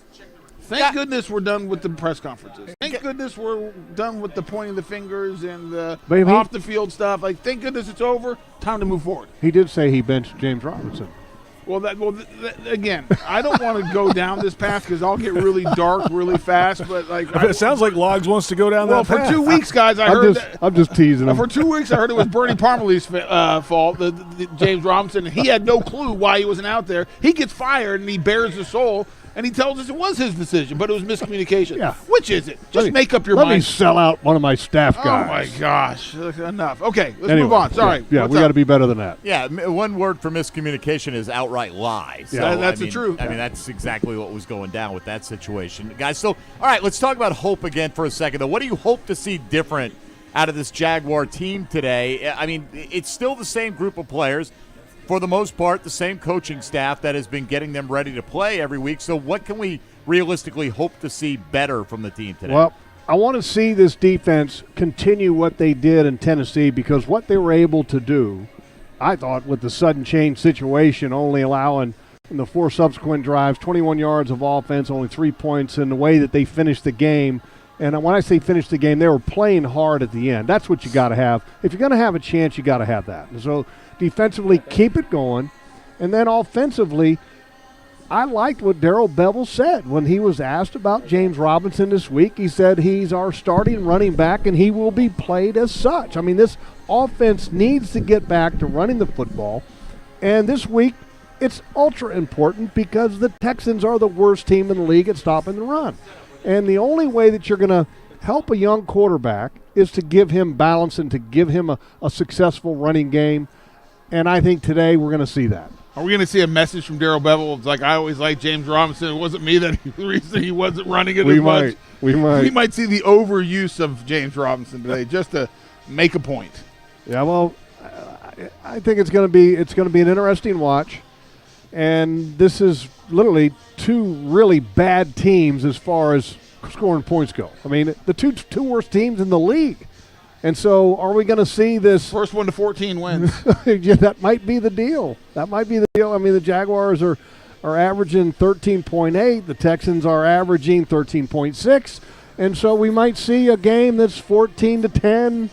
Thank goodness we're done with the press conferences. Thank goodness we're done with the pointing the fingers and the off-the-field stuff. Like, thank goodness it's over. Time to move forward. He did say he benched James Robinson. Again, I don't want to go down this path because I'll get really dark really fast. But it sounds like Logs wants to go down that path. Well, for 2 weeks, guys, I'm just teasing him. For 2 weeks, I heard it was Bernie Parmalee's fault, the James Robinson. He had no clue why he wasn't out there. He gets fired and he bears the soul. And he tells us it was his decision, but it was miscommunication. Yeah. Which is it? Just make up your mind. mind. Let me sell out one of my staff guys. Oh, my gosh. Enough. Okay, let's move on. Sorry. Yeah, we got to be better than that. Yeah, one word for miscommunication is outright lie. So, yeah, that's the truth. I mean, that's exactly what was going down with that situation. Guys, so, all right, let's talk about hope again for a second, though. What do you hope to see different out of this Jaguar team today? I mean, it's still the same group of players. For the most part, the same coaching staff that has been getting them ready to play every week. So what can we realistically hope to see better from the team today? Well, I want to see this defense continue what they did in Tennessee, because what they were able to do, I thought, with the sudden change situation, only allowing in the 4 subsequent drives, 21 yards of offense, only 3 points, in the way that they finished the game. And when I say finish the game, they were playing hard at the end. That's what you got to have. If you're going to have a chance, you got to have that. And so defensively, keep it going. And then offensively, I liked what Darrell Bevell said when he was asked about James Robinson this week. He said he's our starting running back and he will be played as such. I mean, this offense needs to get back to running the football. And this week, it's ultra important because the Texans are the worst team in the league at stopping the run. And the only way that you're going to help a young quarterback is to give him balance and to give him a successful running game. And I think today we're going to see that. Are we going to see a message from Darrell Bevell? It's like, I always liked James Robinson. It wasn't me that the reason he wasn't running it as much. We might. We might see the overuse of James Robinson today just to make a point. Yeah, well, I think it's going to be an interesting watch. And this is literally 2 really bad teams as far as scoring points go. I mean, the two worst teams in the league. And so are we going to see this? First 1 to 14 wins. Yeah, that might be the deal. I mean, the Jaguars are averaging 13.8. The Texans are averaging 13.6. And so we might see a game that's 14-10,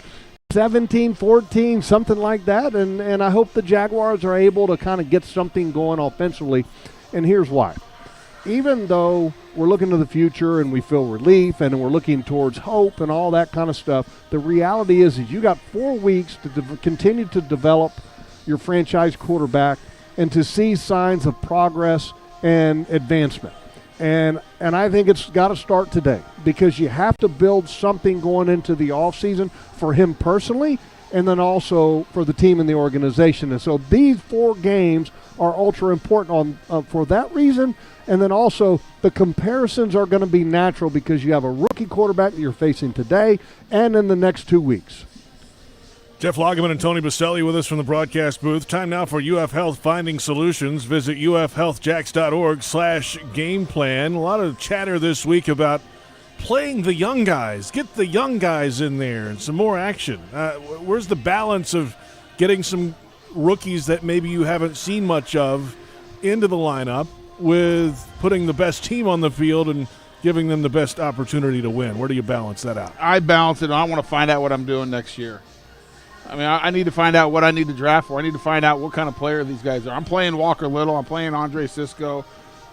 17-14, something like that. And I hope the Jaguars are able to kind of get something going offensively. And here's why. Even though we're looking to the future and we feel relief and we're looking towards hope and all that kind of stuff, the reality is you got 4 weeks to continue to develop your franchise quarterback and to see signs of progress and advancement. And I think it's got to start today, because you have to build something going into the offseason for him personally and then also for the team and the organization. And so these 4 games are ultra important for that reason. And then also the comparisons are going to be natural because you have a rookie quarterback that you're facing today and in the next 2 weeks. Jeff Lageman and Tony Baselli with us from the broadcast booth. Time now for UF Health Finding Solutions. Visit ufhealthjacks.org/game plan. A lot of chatter this week about playing the young guys. Get the young guys in there and some more action. Where's the balance of getting some rookies that maybe you haven't seen much of into the lineup with putting the best team on the field and giving them the best opportunity to win? Where do you balance that out? I balance it. I want to find out what I'm doing next year. I mean, I need to find out what I need to draft for. I need to find out what kind of player these guys are. I'm playing Walker Little. I'm playing Andre Cisco.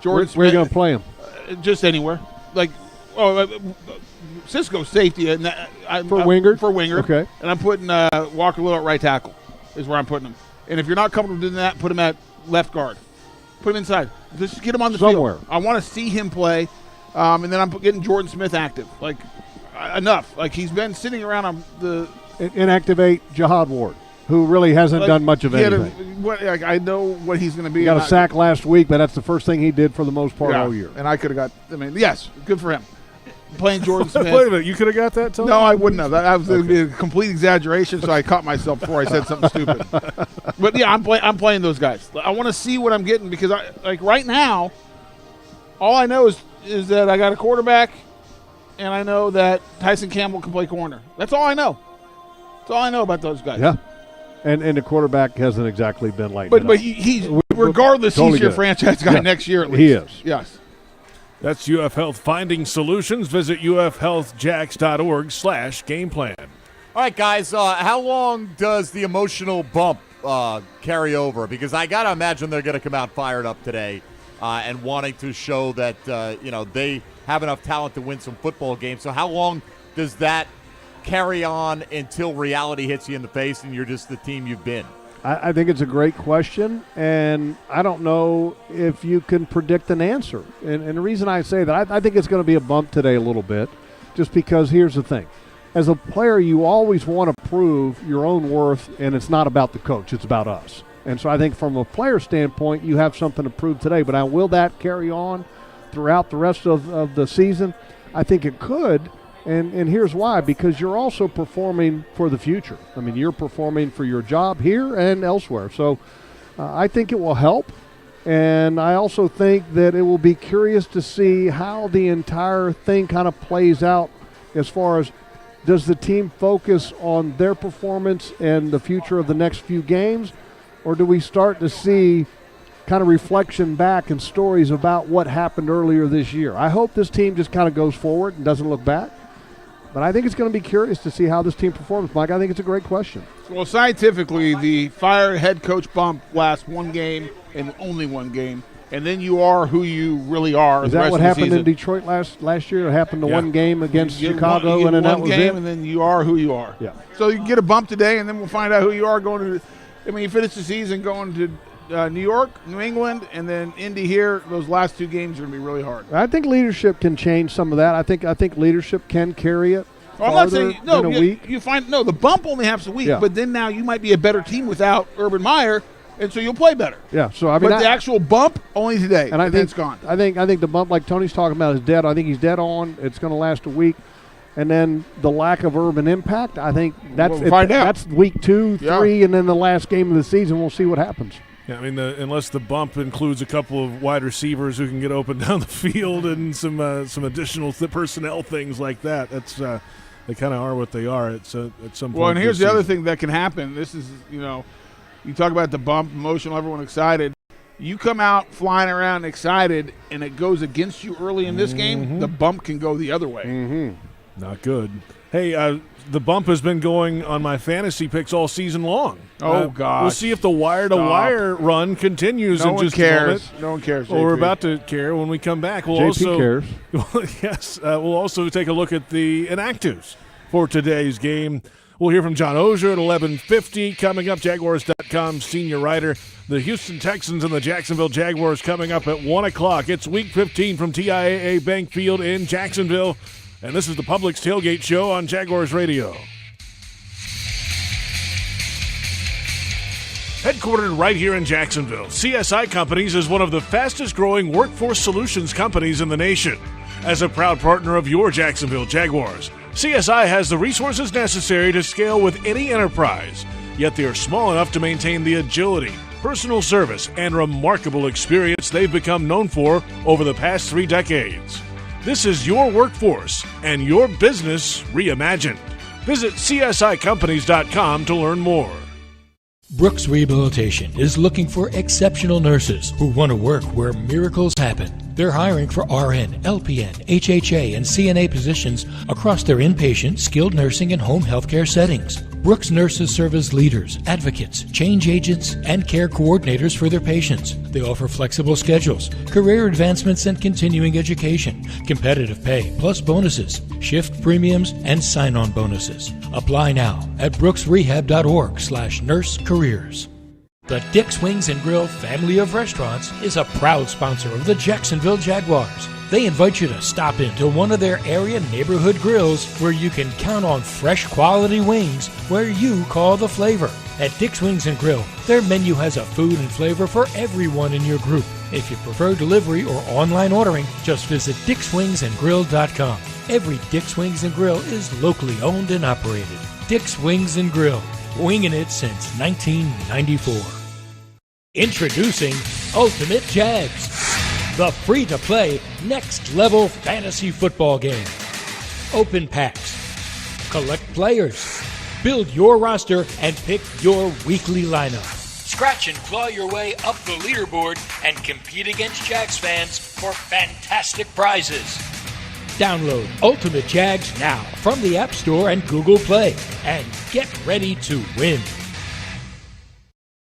Jordan Smith. Where are you going to play him? Just anywhere. Cisco safety. And for Wingard? For Wingard. Okay. And I'm putting Walker Little at right tackle is where I'm putting him. And if you're not comfortable doing that, put him at left guard. Put him inside. Just get him on the somewhere. Field. I want to see him play. And then I'm getting Jordan Smith active. Enough. He's been sitting around on the – inactivate Jihad Ward, who really hasn't done much of anything. I know what he's going to be. He got a sack last week, but that's the first thing he did for the most part all year. And I could have got – yes, good for him. Playing Jordan Smith. Wait a minute, you could have got that, Tony? No, I wouldn't have. That was going to be a complete exaggeration, so I caught myself before I said something stupid. But, yeah, I'm playing those guys. I want to see what I'm getting because, right now, all I know is that I got a quarterback and I know that Tyson Campbell can play corner. That's all I know. That's all I know about those guys. Yeah, and the quarterback hasn't exactly been lighting But it up. he's regardless, totally he's your good. franchise guy next year at least. He is. Yes. That's UF Health Finding Solutions. Visit ufhealthjacks.org/game plan. All right, guys, how long does the emotional bump carry over? Because I got to imagine they're going to come out fired up today and wanting to show that, they have enough talent to win some football games. So how long does that carry on until reality hits you in the face and you're just the team you've been? I think it's a great question, and I don't know if you can predict an answer. And the reason I say that, I think it's going to be a bump today a little bit, just because here's the thing. As a player, you always want to prove your own worth, and it's not about the coach. It's about us. And so I think from a player standpoint, you have something to prove today. But will that carry on throughout the rest of the season? I think it could. And here's why, because you're also performing for the future. I mean, you're performing for your job here and elsewhere. So I think it will help. And I also think that it will be curious to see how the entire thing kind of plays out as far as, does the team focus on their performance and the future of the next few games, or do we start to see kind of reflection back and stories about what happened earlier this year? I hope this team just kind of goes forward and doesn't look back. But I think it's going to be curious to see how this team performs, Mike. I think it's a great question. Well, scientifically, the fired head coach bump lasts one game and only one game, and then you are who you really are. Is that what happened in Detroit last year? It happened to one game against Chicago, and then that was it? And then you are who you are. Yeah. So you get a bump today, and then we'll find out who you are going to – you finish the season going to New York, New England, and then Indy here. Those last two games are going to be really hard. I think leadership can change some of that. I think leadership can carry it. Well, I'm not saying in a week. The bump only happens a week, but then now you might be a better team without Urban Meyer, and so you'll play better. Yeah. So but the actual bump only today, and I think it's gone. I think the bump, like Tony's talking about, is dead. I think he's dead on. It's going to last a week, and then the lack of Urban impact. I think that's that's week 2, 3, and then the last game of the season. We'll see what happens. Yeah, I mean, unless the bump includes a couple of wide receivers who can get open down the field and some additional personnel things like that, that's. They kind of are what they are at some point. Well, and here's the other thing that can happen. This is, you talk about the bump, emotional, everyone excited. You come out flying around excited, and it goes against you early in this game, the bump can go the other way. Mm-hmm. Not good. Hey, the bump has been going on my fantasy picks all season long. Oh, God. We'll see if the wire-to-wire run continues in just a moment. No one cares. Well, we're about to care when we come back. We'll JP cares. Yes. We'll also take a look at the Inactives for today's game. We'll hear from John Oeser at 11:50. Coming up, Jaguars.com senior writer. The Houston Texans and the Jacksonville Jaguars coming up at 1 o'clock. It's Week 15 from TIAA Bank Field in Jacksonville. And this is the Publix Tailgate Show on Jaguars Radio. Headquartered right here in Jacksonville, CSI Companies is one of the fastest-growing workforce solutions companies in the nation. As a proud partner of your Jacksonville Jaguars, CSI has the resources necessary to scale with any enterprise, yet they are small enough to maintain the agility, personal service, and remarkable experience they've become known for over the past 3 decades. This is your workforce and your business reimagined. Visit CSICompanies.com to learn more. Brooks Rehabilitation is looking for exceptional nurses who want to work where miracles happen. They're hiring for RN, LPN, HHA, and CNA positions across their inpatient, skilled nursing, and home healthcare settings. Brooks nurses serve as leaders, advocates, change agents, and care coordinators for their patients. They offer flexible schedules, career advancements, and continuing education, competitive pay, plus bonuses, shift premiums, and sign-on bonuses. Apply now at brooksrehab.org/nursecareers. The Dick's Wings and Grill family of restaurants is a proud sponsor of the Jacksonville Jaguars. They invite you to stop into one of their area neighborhood grills where you can count on fresh quality wings where you call the flavor. At Dick's Wings and Grill, their menu has a food and flavor for everyone in your group. If you prefer delivery or online ordering, just visit dickswingsandgrill.com. Every Dick's Wings and Grill is locally owned and operated. Dick's Wings and Grill, winging it since 1994. Introducing Ultimate Jags, the free-to-play, next-level fantasy football game. Open packs, collect players, build your roster, and pick your weekly lineup. Scratch and claw your way up the leaderboard and compete against Jags fans for fantastic prizes. Download Ultimate Jags now from the App Store and Google Play and get ready to win.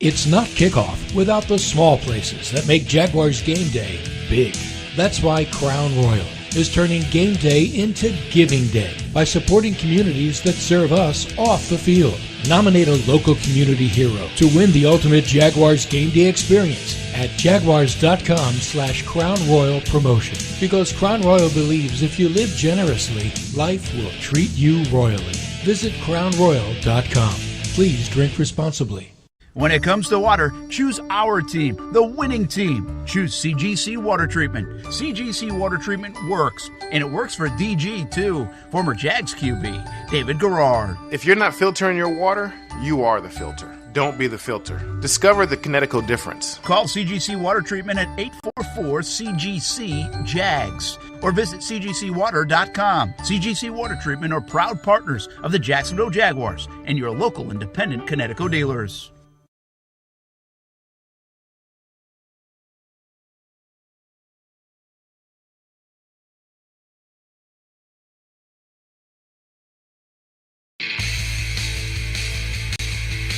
It's not kickoff without the small places that make Jaguars game day big. That's why Crown Royal is turning game day into giving day by supporting communities that serve us off the field. Nominate a local community hero to win the ultimate Jaguars game day experience at jaguars.com/Crown Royal promotion. Because Crown Royal believes if you live generously, life will treat you royally. Visit crownroyal.com. Please drink responsibly. When it comes to water, choose our team, the winning team. Choose CGC Water Treatment. CGC Water Treatment works, and it works for DG too, former Jags QB, David Garrard. If you're not filtering your water, you are the filter. Don't be the filter. Discover the Kinetico difference. Call CGC Water Treatment at 844-CGC-JAGS or visit cgcwater.com. CGC Water Treatment are proud partners of the Jacksonville Jaguars and your local independent Kinetico dealers.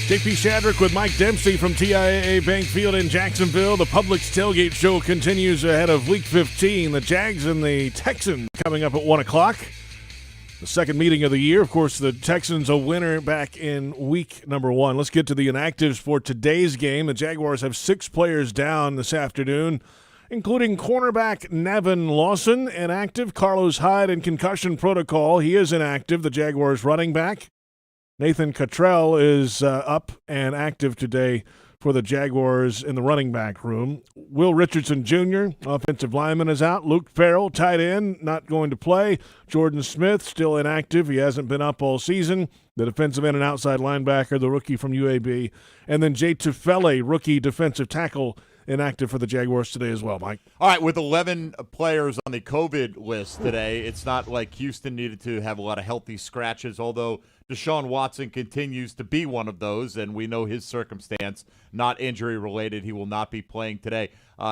JP Shadrick with Mike Dempsey from TIAA Bank Field in Jacksonville. The Publix Tailgate show continues ahead of Week 15. The Jags and the Texans coming up at 1 o'clock. The second meeting of the year. Of course, the Texans a winner back in week number 1. Let's get to the inactives for today's game. The Jaguars have 6 players down this afternoon, including cornerback Nevin Lawson, inactive. Carlos Hyde in concussion protocol. He is inactive, the Jaguars running back. Nathan Cottrell is up and active today for the Jaguars in the running back room. Will Richardson Jr., offensive lineman, is out. Luke Farrell, tight end, not going to play. Jordan Smith, still inactive. He hasn't been up all season. The defensive end and outside linebacker, the rookie from UAB. And then Jay Tufele, rookie defensive tackle, inactive for the Jaguars today as well, Mike. All right, with 11 players on the COVID list today, it's not like Houston needed to have a lot of healthy scratches, although Deshaun Watson continues to be one of those, and we know his circumstance, not injury-related. He will not be playing today.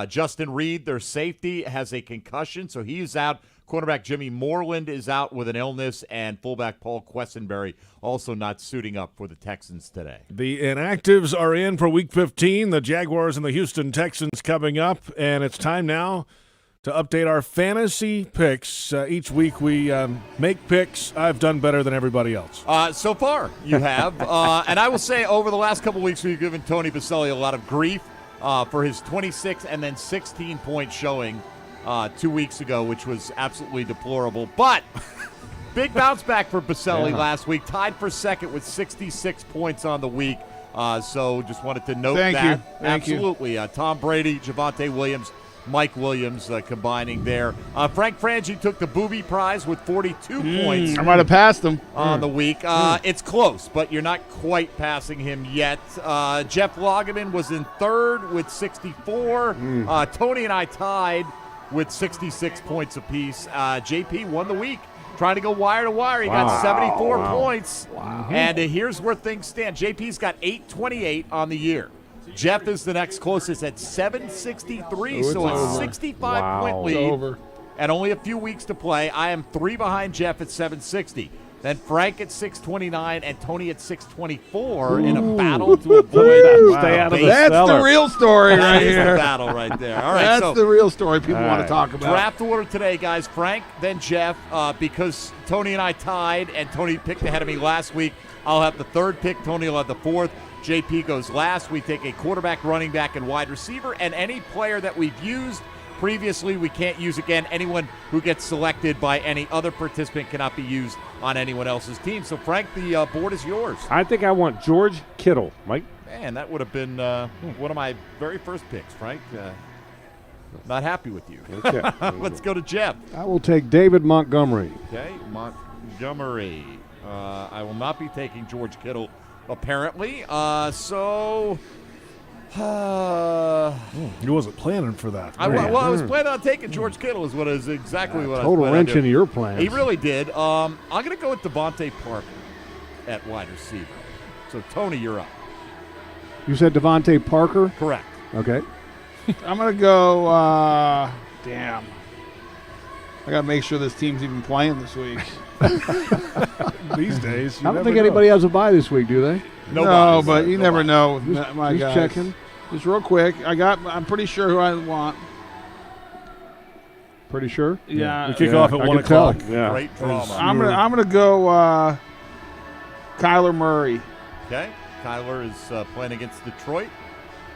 Justin Reed, their safety, has a concussion, so he's out. Cornerback Jimmy Moreland is out with an illness, and fullback Paul Quessenberry also not suiting up for the Texans today. The inactives are in for Week 15. The Jaguars and the Houston Texans coming up, and it's time now to update our fantasy picks. Each week we make picks. I've done better than everybody else. So far, you have. And I will say over the last couple of weeks, we've given Tony Baselli a lot of grief for his 26 and then 16-point showing 2 weeks ago, which was absolutely deplorable. But big bounce back for Baselli last week, tied for second with 66 points on the week. So just wanted to note Thank that. you. Thank absolutely. Tom Brady, Javonte Williams, Mike Williams combining there. Frank Frangie took the Booby Prize with 42 points. I might have passed him on the week. It's close, but you're not quite passing him yet. Jeff Lageman was in third with 64. Tony and I tied with 66 points apiece. JP won the week. Trying to go wire to wire. He got 74 points. And here's where things stand. JP's got 828 on the year. Jeff is the next closest at 763, so a 65-point lead. And only a few weeks to play. I am 3 behind Jeff at 760. Then Frank at 629 and Tony at 624 in a battle to avoid that. Stay out of the That's the real story right here. That's the battle right there. All right, That's the real story people want to talk about. Draft order today, guys. Frank, then Jeff. Because Tony and I tied, and Tony picked ahead of me last week, I'll have the third pick. Tony will have the fourth. JP goes last. We take a quarterback, running back, and wide receiver, and any player that we've used previously we can't use again. Anyone who gets selected by any other participant cannot be used on anyone else's team. So, Frank, the board is yours. I think I want George Kittle. Mike? Man, that would have been one of my very first picks, Frank. Not happy with you. Okay. Let's go to Jeff. I will take David Montgomery. Okay, Montgomery. I will not be taking George Kittle, apparently. He wasn't planning for that. I was planning on taking George Kittle is exactly what I was total planning wrench on doing. into your plans. He really did. I'm going to go with Devontae Parker at wide receiver. So, Tony, you're up. You said Devontae Parker? Correct. Okay. I'm going to go, I got to make sure this team's even playing this week. These days, I don't think anybody has a bye this week, do they? No, but you never know. My Just guys. checking. Just real quick. I'm pretty sure who I want. Pretty sure? Yeah. We kick off at 1 o'clock. Yeah. Great drama. I'm gonna go Kyler Murray. Okay. Kyler is playing against Detroit.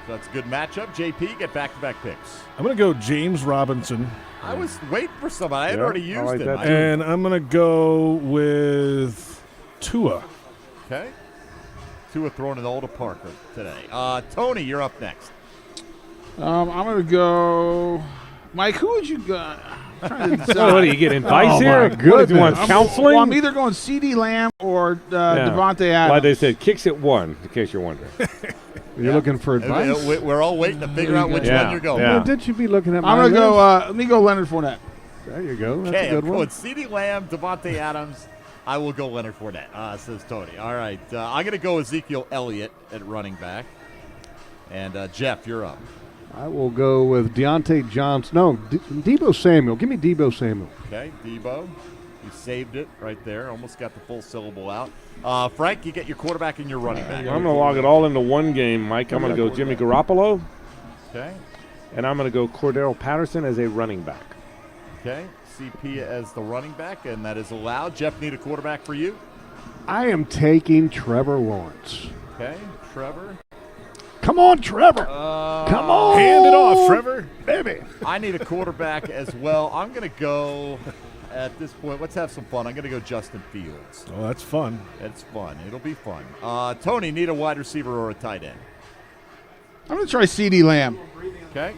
So that's a good matchup. JP, get back-to-back picks. I'm going to go James Robinson. I was waiting for somebody. I had already used him. And I'm going to go with Tua. Okay. Tua throwing it all to Parker today. Tony, you're up next. I'm gonna go. Mike, who would you go? I'm trying to decide. What do you get advice here? What do you want, counseling? I'm either going CeeDee Lamb or Devontae Adams. Like they said, kicks at 1, in case you're wondering. You're looking for advice? We're all waiting to figure out which one you're going. Yeah. Did you be looking at my I'm going to list? go, let me go Leonard Fournette. There you go. That's Okay, a good I'm one. going CeeDee Lamb, Devontae Adams. I will go Leonard Fournette, says Tony. All right, I'm going to go Ezekiel Elliott at running back. And Jeff, you're up. I will go with Deontay Johnson. No, Deebo Samuel. Give me Deebo Samuel. Okay, Debo. You saved it right there. Almost got the full syllable out. Frank, you get your quarterback and your running back. I'm going to log it all into one game, Mike. I'm going to go Jimmy Garoppolo. Okay. And I'm going to go Cordero Patterson as a running back. Okay. CP as the running back, and that is allowed. Jeff, need a quarterback for you? I am taking Trevor Lawrence. Okay. Trevor. Come on, Trevor. Come on. Hand it off, Trevor. Baby. I need a quarterback as well. I'm going to go, at this point, let's have some fun. I'm going to go Justin Fields. Oh, that's fun. It's fun. It'll be fun. Tony, need a wide receiver or a tight end? I'm going to try CeeDee Lamb. Okay.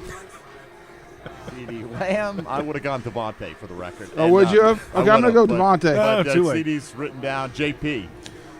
CeeDee Lamb. I would have gone Devontae for the record. Oh, would you have? Okay, I'm going to go Devontae. But too late. CeeDee's written down. JP.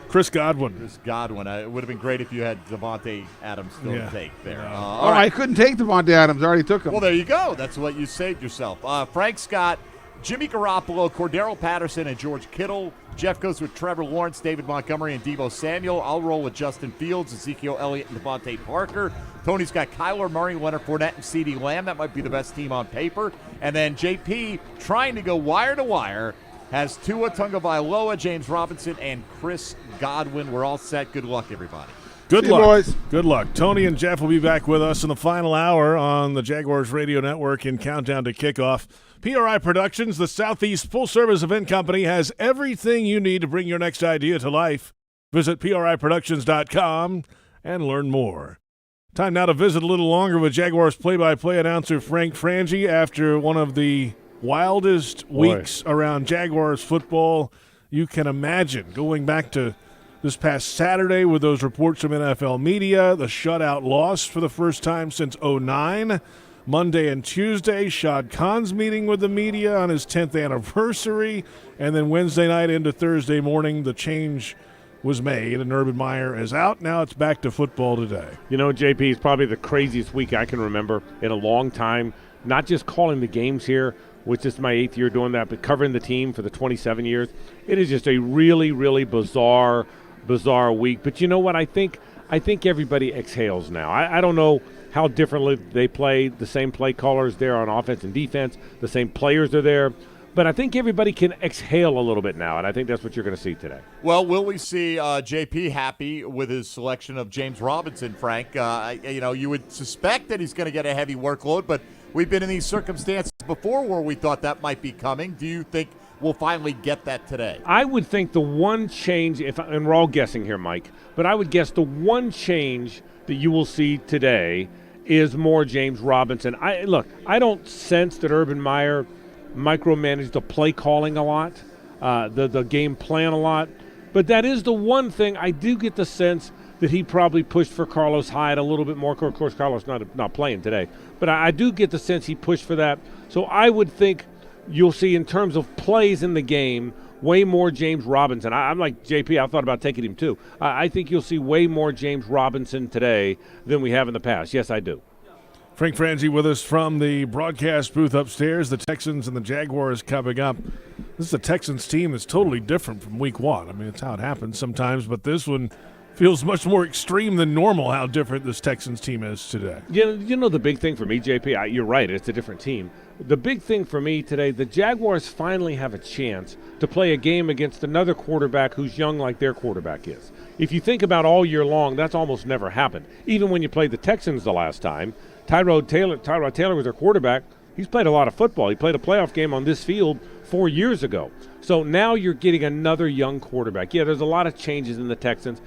Chris Godwin. Chris Godwin. It would have been great if you had Devontae Adams still to take there. All right. I couldn't take Devontae Adams. I already took him. Well, there you go. That's what you saved yourself. Frank Scott, Jimmy Garoppolo, Cordero Patterson, and George Kittle. Jeff goes with Trevor Lawrence, David Montgomery, and Deebo Samuel. I'll roll with Justin Fields, Ezekiel Elliott, and Devontae Parker. Tony's got Kyler Murray, Leonard Fournette, and CeeDee Lamb. That might be the best team on paper. And then JP, trying to go wire to wire, has Tua Tagovailoa, James Robinson, and Chris Godwin. We're all set. Good luck, everybody. Good See you, luck. boys. Good luck. Tony and Jeff will be back with us in the final hour on the Jaguars Radio Network in Countdown to Kickoff. PRI Productions, the Southeast full-service event company, has everything you need to bring your next idea to life. Visit PRIProductions.com and learn more. Time now to visit a little longer with Jaguars play-by-play announcer Frank Frangie after one of the wildest weeks around Jaguars football you can imagine. Going back to this past Saturday with those reports from NFL media, the shutout loss for the first time since 2009. Monday and Tuesday, Shad Khan's meeting with the media on his 10th anniversary. And then Wednesday night into Thursday morning, the change was made, and Urban Meyer is out. Now it's back to football today. You know, JP, it's probably the craziest week I can remember in a long time. Not just calling the games here, which is my 8th year doing that, but covering the team for the 27 years. It is just a really, really bizarre week. But you know what? I think everybody exhales now. I don't know how differently they play. The same play callers there on offense and defense. The same players are there. But I think everybody can exhale a little bit now, and I think that's what you're going to see today. Well, will we see JP happy with his selection of James Robinson, Frank? You would suspect that he's going to get a heavy workload, but we've been in these circumstances before where we thought that might be coming. Do you think we'll finally get that today? I would think the one change, and we're all guessing here, Mike, but I would guess the one change that you will see today is more James Robinson. I don't sense that Urban Meyer micromanaged the play calling a lot, the game plan a lot, but that is the one thing I do get the sense that he probably pushed for Carlos Hyde a little bit more. Of course, Carlos not playing today, but I do get the sense he pushed for that. So I would think you'll see in terms of plays in the game way more James Robinson. I'm like JP, I thought about taking him too. I think you'll see way more James Robinson today than we have in the past. Yes, I do. Frank Frangie with us from the broadcast booth upstairs. The Texans and the Jaguars coming up. This is a Texans team that's totally different from week one. I mean, it's how it happens sometimes, but this one feels much more extreme than normal how different this Texans team is today. You know the big thing for me, JP, you're right, it's a different team. the big thing for me today, the Jaguars finally have a chance to play a game against another quarterback who's young like their quarterback is. If you think about all year long, that's almost never happened. Even when you played the Texans the last time, Tyrod Taylor was their quarterback. He's played a lot of football. He played a playoff game on this field 4 years ago. So now you're getting another young quarterback. Yeah, there's a lot of changes in the Texans.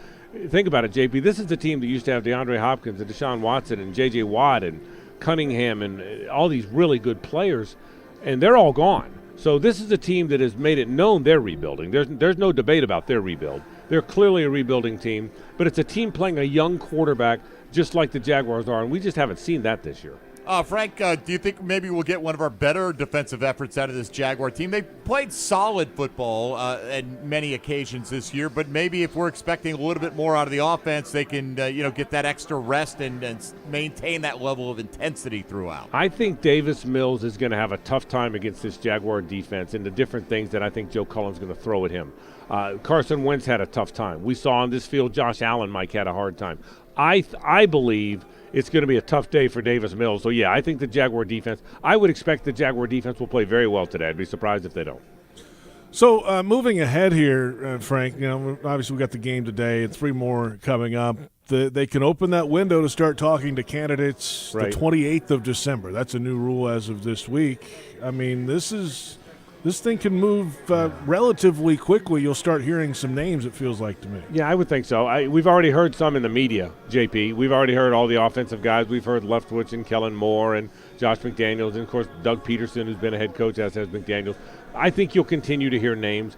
Think about it, JP. This is the team that used to have DeAndre Hopkins and Deshaun Watson and J.J. Watt and Cunningham and all these really good players, and they're all gone. So this is a team that has made it known they're rebuilding. There's no debate about their rebuild. They're clearly a rebuilding team, but it's a team playing a young quarterback just like the Jaguars are, and we just haven't seen that this year. Frank, do you think maybe we'll get one of our better defensive efforts out of this Jaguar team? They played solid football at many occasions this year, but maybe if we're expecting a little bit more out of the offense, they can get that extra rest and maintain that level of intensity throughout. I think Davis Mills is going to have a tough time against this Jaguar defense and the different things that I think Joe Cullen's going to throw at him. Carson Wentz had a tough time. We saw on this field Josh Allen, Mike, had a hard time. I believe it's going to be a tough day for Davis Mills. So, yeah, I think the Jaguar defense – I would expect the Jaguar defense will play very well today. I'd be surprised if they don't. So, moving ahead here, Frank, obviously we got the game today and 3 more coming up. They can open that window to start talking to candidates the 28th of December. That's a new rule as of this week. I mean, this thing can move relatively quickly. You'll start hearing some names, it feels like to me. Yeah, I would think so. We've already heard some in the media, JP. We've already heard all the offensive guys. We've heard Leftwich and Kellen Moore and Josh McDaniels and, of course, Doug Peterson, who's been a head coach, as has McDaniels. I think you'll continue to hear names.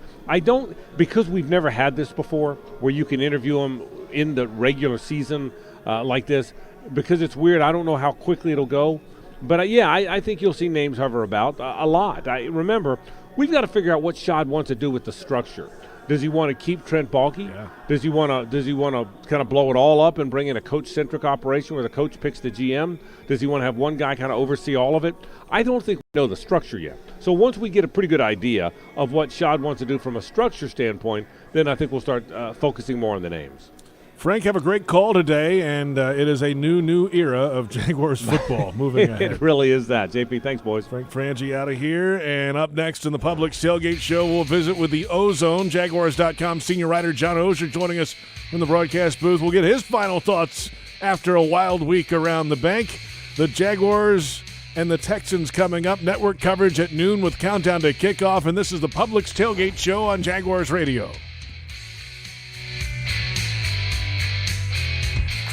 Because we've never had this before where you can interview them in the regular season like this, because it's weird. I don't know how quickly it'll go. But, I think you'll see names hover about a lot. Remember, we've got to figure out what Shad wants to do with the structure. Does he want to keep Trent Baalke? Yeah. Does he want to kind of blow it all up and bring in a coach-centric operation where the coach picks the GM? Does he want to have one guy kind of oversee all of it? I don't think we know the structure yet. So once we get a pretty good idea of what Shad wants to do from a structure standpoint, then I think we'll start focusing more on the names. Frank, have a great call today, and it is a new era of Jaguars football moving ahead. It really is that. JP, thanks, boys. Frank Frangie out of here, and up next in the Publix Tailgate Show, we'll visit with the Ozone. Jaguars.com senior writer John Oeser joining us from the broadcast booth. We'll get his final thoughts after a wild week around the bank. The Jaguars and the Texans coming up. Network coverage at noon with countdown to kickoff, and this is the Publix Tailgate Show on Jaguars Radio.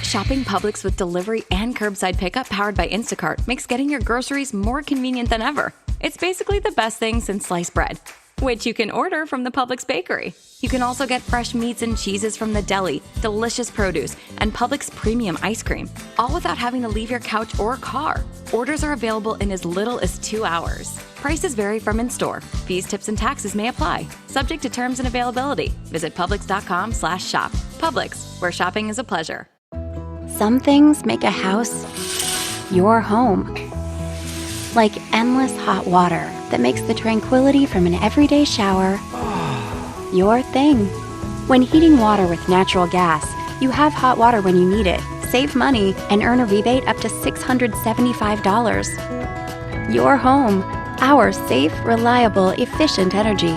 Shopping Publix with delivery and curbside pickup powered by Instacart makes getting your groceries more convenient than ever. It's basically the best thing since sliced bread, which you can order from the Publix bakery. You can also get fresh meats and cheeses from the deli, delicious produce, and Publix premium ice cream, all without having to leave your couch or car. Orders are available in as little as 2 hours. Prices vary from in-store. Fees, tips, and taxes may apply. Subject to terms and availability. Visit Publix.com/shop. Publix, where shopping is a pleasure. Some things make a house your home. Like endless hot water that makes the tranquility from an everyday shower your thing. When heating water with natural gas, you have hot water when you need it, save money, and earn a rebate up to $675. Your home, our safe, reliable, efficient energy.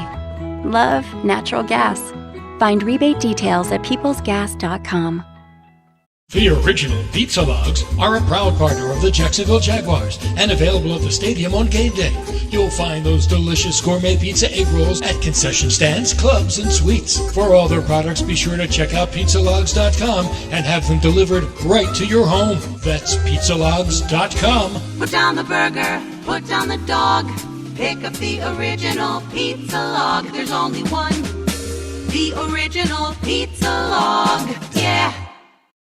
Love natural gas. Find rebate details at peoplesgas.com. The original Pizza Logs are a proud partner of the Jacksonville Jaguars and available at the stadium on game day. You'll find those delicious gourmet pizza egg rolls at concession stands, clubs, and suites. For all their products, be sure to check out pizzalogs.com and have them delivered right to your home. That's pizzalogs.com. Put down the burger, put down the dog. Pick up the original Pizza Log. There's only one. The original Pizza Log. Yeah.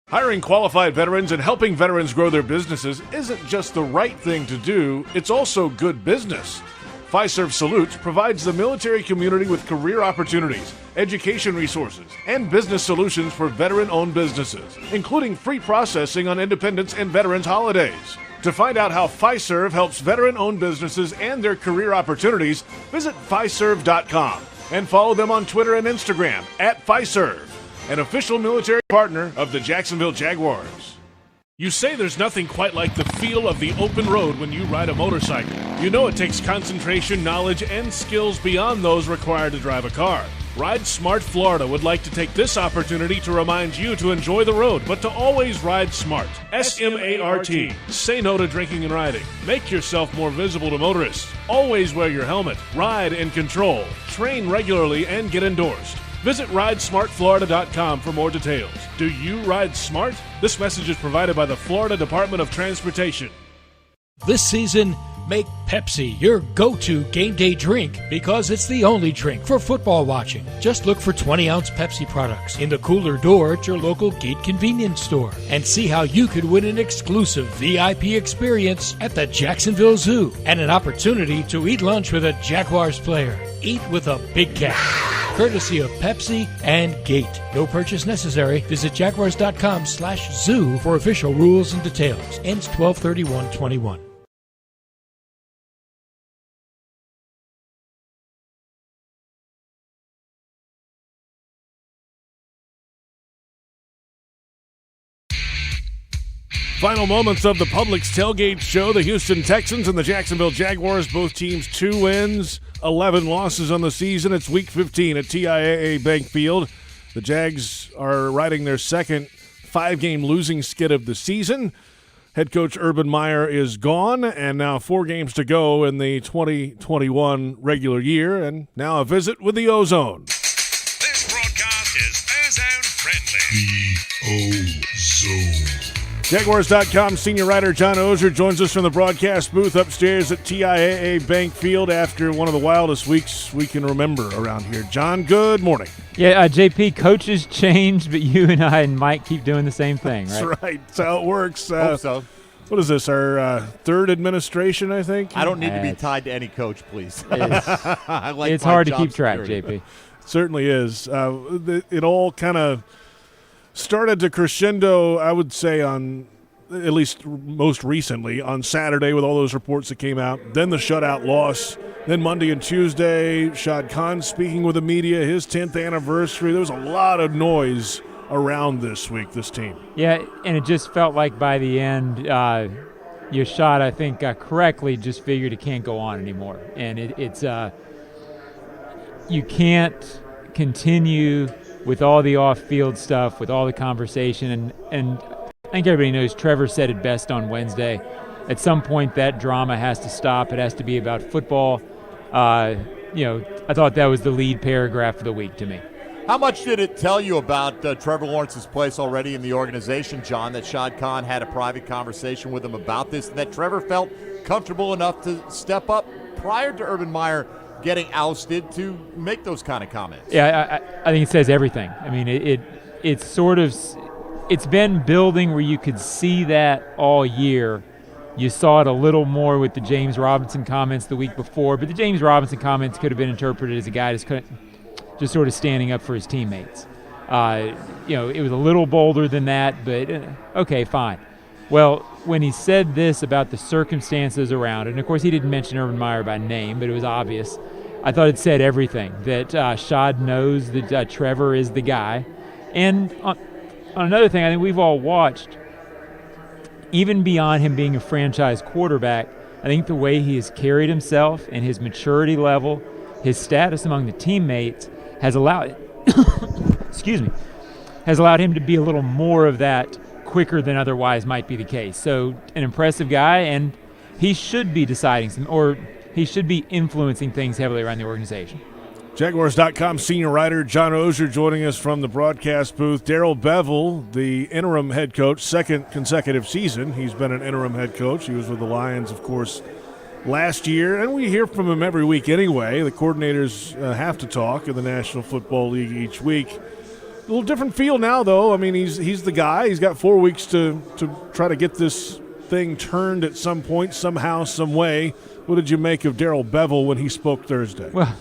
Hiring qualified veterans and helping veterans grow their businesses isn't just the right thing to do, it's also good business. Fiserv Salutes provides the military community with career opportunities, education resources, and business solutions for veteran-owned businesses, including free processing on Independence and Veterans holidays. To find out how Fiserv helps veteran-owned businesses and their career opportunities, visit Fiserv.com and follow them on Twitter and Instagram @Fiserv. An official military partner of the Jacksonville Jaguars. You say there's nothing quite like the feel of the open road when you ride a motorcycle. You know it takes concentration, knowledge, and skills beyond those required to drive a car. Ride Smart Florida would like to take this opportunity to remind you to enjoy the road, but to always ride smart. S-M-A-R-T. Say no to drinking and riding. Make yourself more visible to motorists. Always wear your helmet. Ride in control. Train regularly and get endorsed. Visit RideSmartFlorida.com for more details. Do you ride smart? This message is provided by the Florida Department of Transportation. This season, make Pepsi your go-to game day drink because it's the only drink for football watching. Just look for 20-ounce Pepsi products in the cooler door at your local Gate convenience store and see how you could win an exclusive VIP experience at the Jacksonville Zoo and an opportunity to eat lunch with a Jaguars player. Eat with a big cat. Courtesy of Pepsi and Gate. No purchase necessary. Visit jaguars.com/zoo for official rules and details. Ends 12/31/21. Final moments of the Publix Tailgate show. The Houston Texans and the Jacksonville Jaguars, both teams 2 wins, 11 losses on the season. It's Week 15 at TIAA Bank Field. The Jags are riding their second 5-game losing skid of the season. Head coach Urban Meyer is gone, and now 4 games to go in the 2021 regular year, and now a visit with the Ozone. This broadcast is Ozone friendly. The Ozone. Jaguars.com senior writer John Oeser joins us from the broadcast booth upstairs at TIAA Bank Field after one of the wildest weeks we can remember around here. John, good morning. Yeah, JP, coaches change, but you and I and Mike keep doing the same thing, right? That's right. That's how it works. Hope so. What is this, our third administration, I think? I don't need to be tied to any coach, please. It's hard to keep track, JP. Certainly is. It all kind of started to crescendo, I would say, on at least most recently on Saturday with all those reports that came out. Then the shutout loss. Then Monday and Tuesday, Shad Khan speaking with the media, his 10th anniversary. There was a lot of noise around this week, this team. Yeah, and it just felt like by the end, your shot, I think, correctly just figured it can't go on anymore. And it's you can't continue with all the off-field stuff, with all the conversation, and I think everybody knows Trevor said it best on Wednesday. At some point, that drama has to stop. It has to be about football. I thought that was the lead paragraph of the week to me. How much did it tell you about Trevor Lawrence's place already in the organization, John, that Shad Khan had a private conversation with him about this, and that Trevor felt comfortable enough to step up prior to Urban Meyer getting ousted to make those kind of comments? Yeah, I think it says everything. I mean, it's been building where you could see that all year. You saw it a little more with the James Robinson comments the week before, but the James Robinson comments could have been interpreted as a guy just sort of standing up for his teammates. It was a little bolder than that, but okay, fine. Well, when he said this about the circumstances around it, and of course he didn't mention Urban Meyer by name, but it was obvious, I thought it said everything, that Shad knows that Trevor is the guy. And on another thing, I think we've all watched, even beyond him being a franchise quarterback, I think the way he has carried himself and his maturity level, his status among the teammates has allowed him to be a little more of that quicker than otherwise might be the case. So an impressive guy, and he should be deciding or he should be influencing things heavily around the organization. Jaguars.com senior writer John Oeser joining us from the broadcast booth. Darrell Bevell, the interim head coach, second consecutive season. He's been an interim head coach. He was with the Lions, of course, last year, and we hear from him every week anyway. The coordinators have to talk in the National Football League each week. A little different feel now, though. I mean, he's the guy. He's got 4 weeks to try to get this thing turned at some point, somehow, some way. What did you make of Darrell Bevell when he spoke Thursday? Well,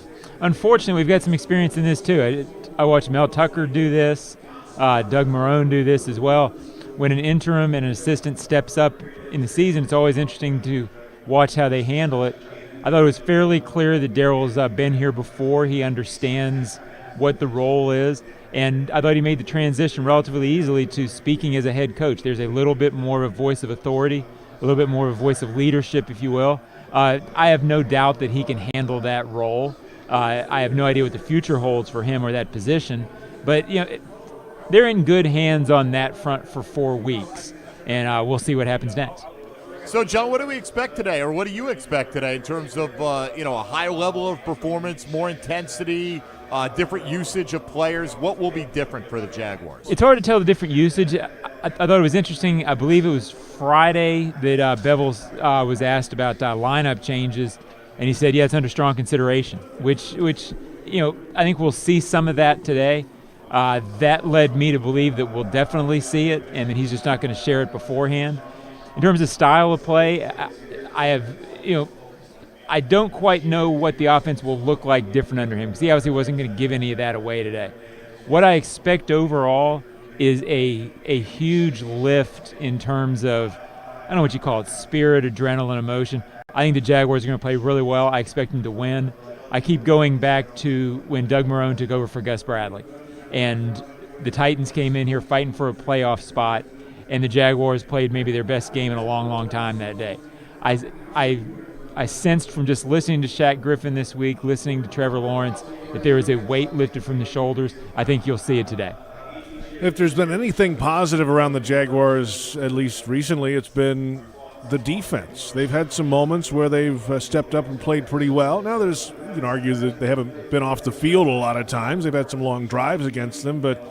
unfortunately, we've got some experience in this, too. I watched Mel Tucker do this, Doug Marrone do this as well. When an interim and an assistant steps up in the season, it's always interesting to watch how they handle it. I thought it was fairly clear that Darrell's been here before. He understands what the role is. And I thought he made the transition relatively easily to speaking as a head coach. There's a little bit more of a voice of authority, a little bit more of a voice of leadership, if you will. I have no doubt that he can handle that role. I have no idea what the future holds for him or that position. But, they're in good hands on that front for 4 weeks. And we'll see what happens next. So, John, what do we expect today, or what do you expect today in terms of, a higher level of performance, more intensity, different usage of players? What will be different for the Jaguars? It's hard to tell the different usage. I thought it was interesting. I believe it was Friday that Bevell was asked about lineup changes, and he said, yeah, it's under strong consideration, which I think we'll see some of that today. That led me to believe that we'll definitely see it, and that he's just not going to share it beforehand. In terms of style of play, I don't quite know what the offense will look like different under him, because he obviously wasn't going to give any of that away today. What I expect overall is a huge lift in terms of, I don't know what you call it, spirit, adrenaline, emotion. I think the Jaguars are going to play really well. I expect them to win. I keep going back to when Doug Marrone took over for Gus Bradley, and the Titans came in here fighting for a playoff spot, and the Jaguars played maybe their best game in a long, long time that day. I sensed from just listening to Shaq Griffin this week, listening to Trevor Lawrence, that there is a weight lifted from the shoulders. I think you'll see it today. If there's been anything positive around the Jaguars, at least recently, it's been the defense. They've had some moments where they've stepped up and played pretty well. Now there's, you can argue that they haven't been off the field a lot of times. They've had some long drives against them, but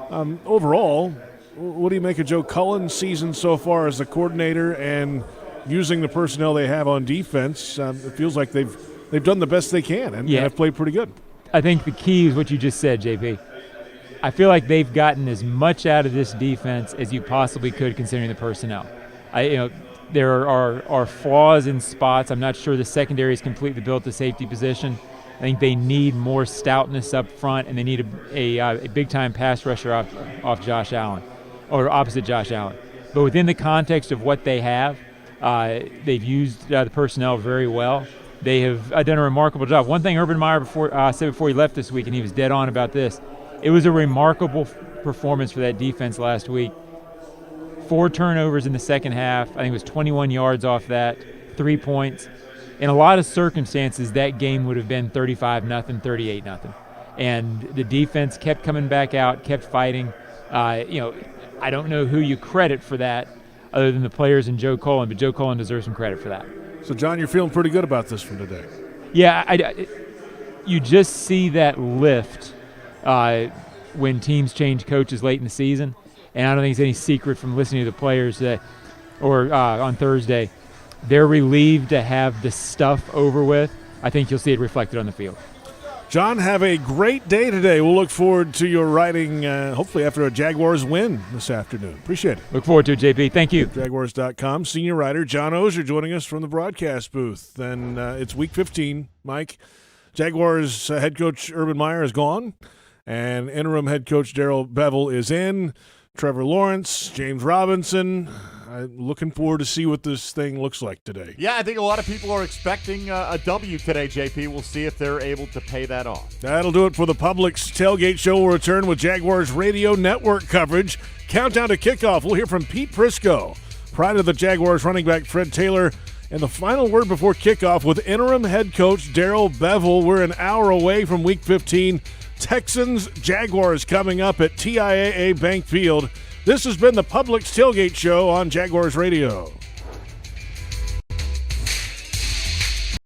overall, what do you make of Joe Cullen's season so far as the coordinator and using the personnel they have on defense? It feels like they've done the best they can and have played pretty good. I think the key is what you just said, JP. I feel like they've gotten as much out of this defense as you possibly could considering the personnel. There are flaws in spots. I'm not sure the secondary is completely built to safety position. I think they need more stoutness up front, and they need a big-time pass rusher off Josh Allen, or opposite Josh Allen. But within the context of what they have, they've used the personnel very well. They have done a remarkable job. One thing Urban Meyer said before he left this week, and he was dead on about this, it was a remarkable performance for that defense last week. 4 turnovers in the second half. I think it was 21 yards off that, 3 points. In a lot of circumstances, that game would have been 35-0, 38-0. And the defense kept coming back out, kept fighting. I don't know who you credit for that other than the players and Joe Cullen, but Joe Cullen deserves some credit for that. So, John, you're feeling pretty good about this from today. Yeah, you just see that lift when teams change coaches late in the season. And I don't think it's any secret from listening to the players on Thursday, they're relieved to have the stuff over with. I think you'll see it reflected on the field. John, have a great day today. We'll look forward to your writing, hopefully after a Jaguars win this afternoon. Appreciate it. Look forward to it, JP. Thank you. Jaguars.com senior writer John Oeser joining us from the broadcast booth. And it's Week 15, Mike. Jaguars head coach Urban Meyer is gone, and interim head coach Darrell Bevell is in. Trevor Lawrence, James Robinson. I'm looking forward to see what this thing looks like today. Yeah, I think a lot of people are expecting a W today, JP. We'll see if they're able to pay that off. That'll do it for the Publix Tailgate Show. We'll return with Jaguars Radio Network coverage. Countdown to kickoff. We'll hear from Pete Prisco, pride of the Jaguars running back Fred Taylor, and the final word before kickoff with interim head coach Darrell Bevell. We're an hour away from Week 15. Texans, Jaguars coming up at TIAA Bank Field. This has been the Publix Tailgate Show on Jaguars Radio.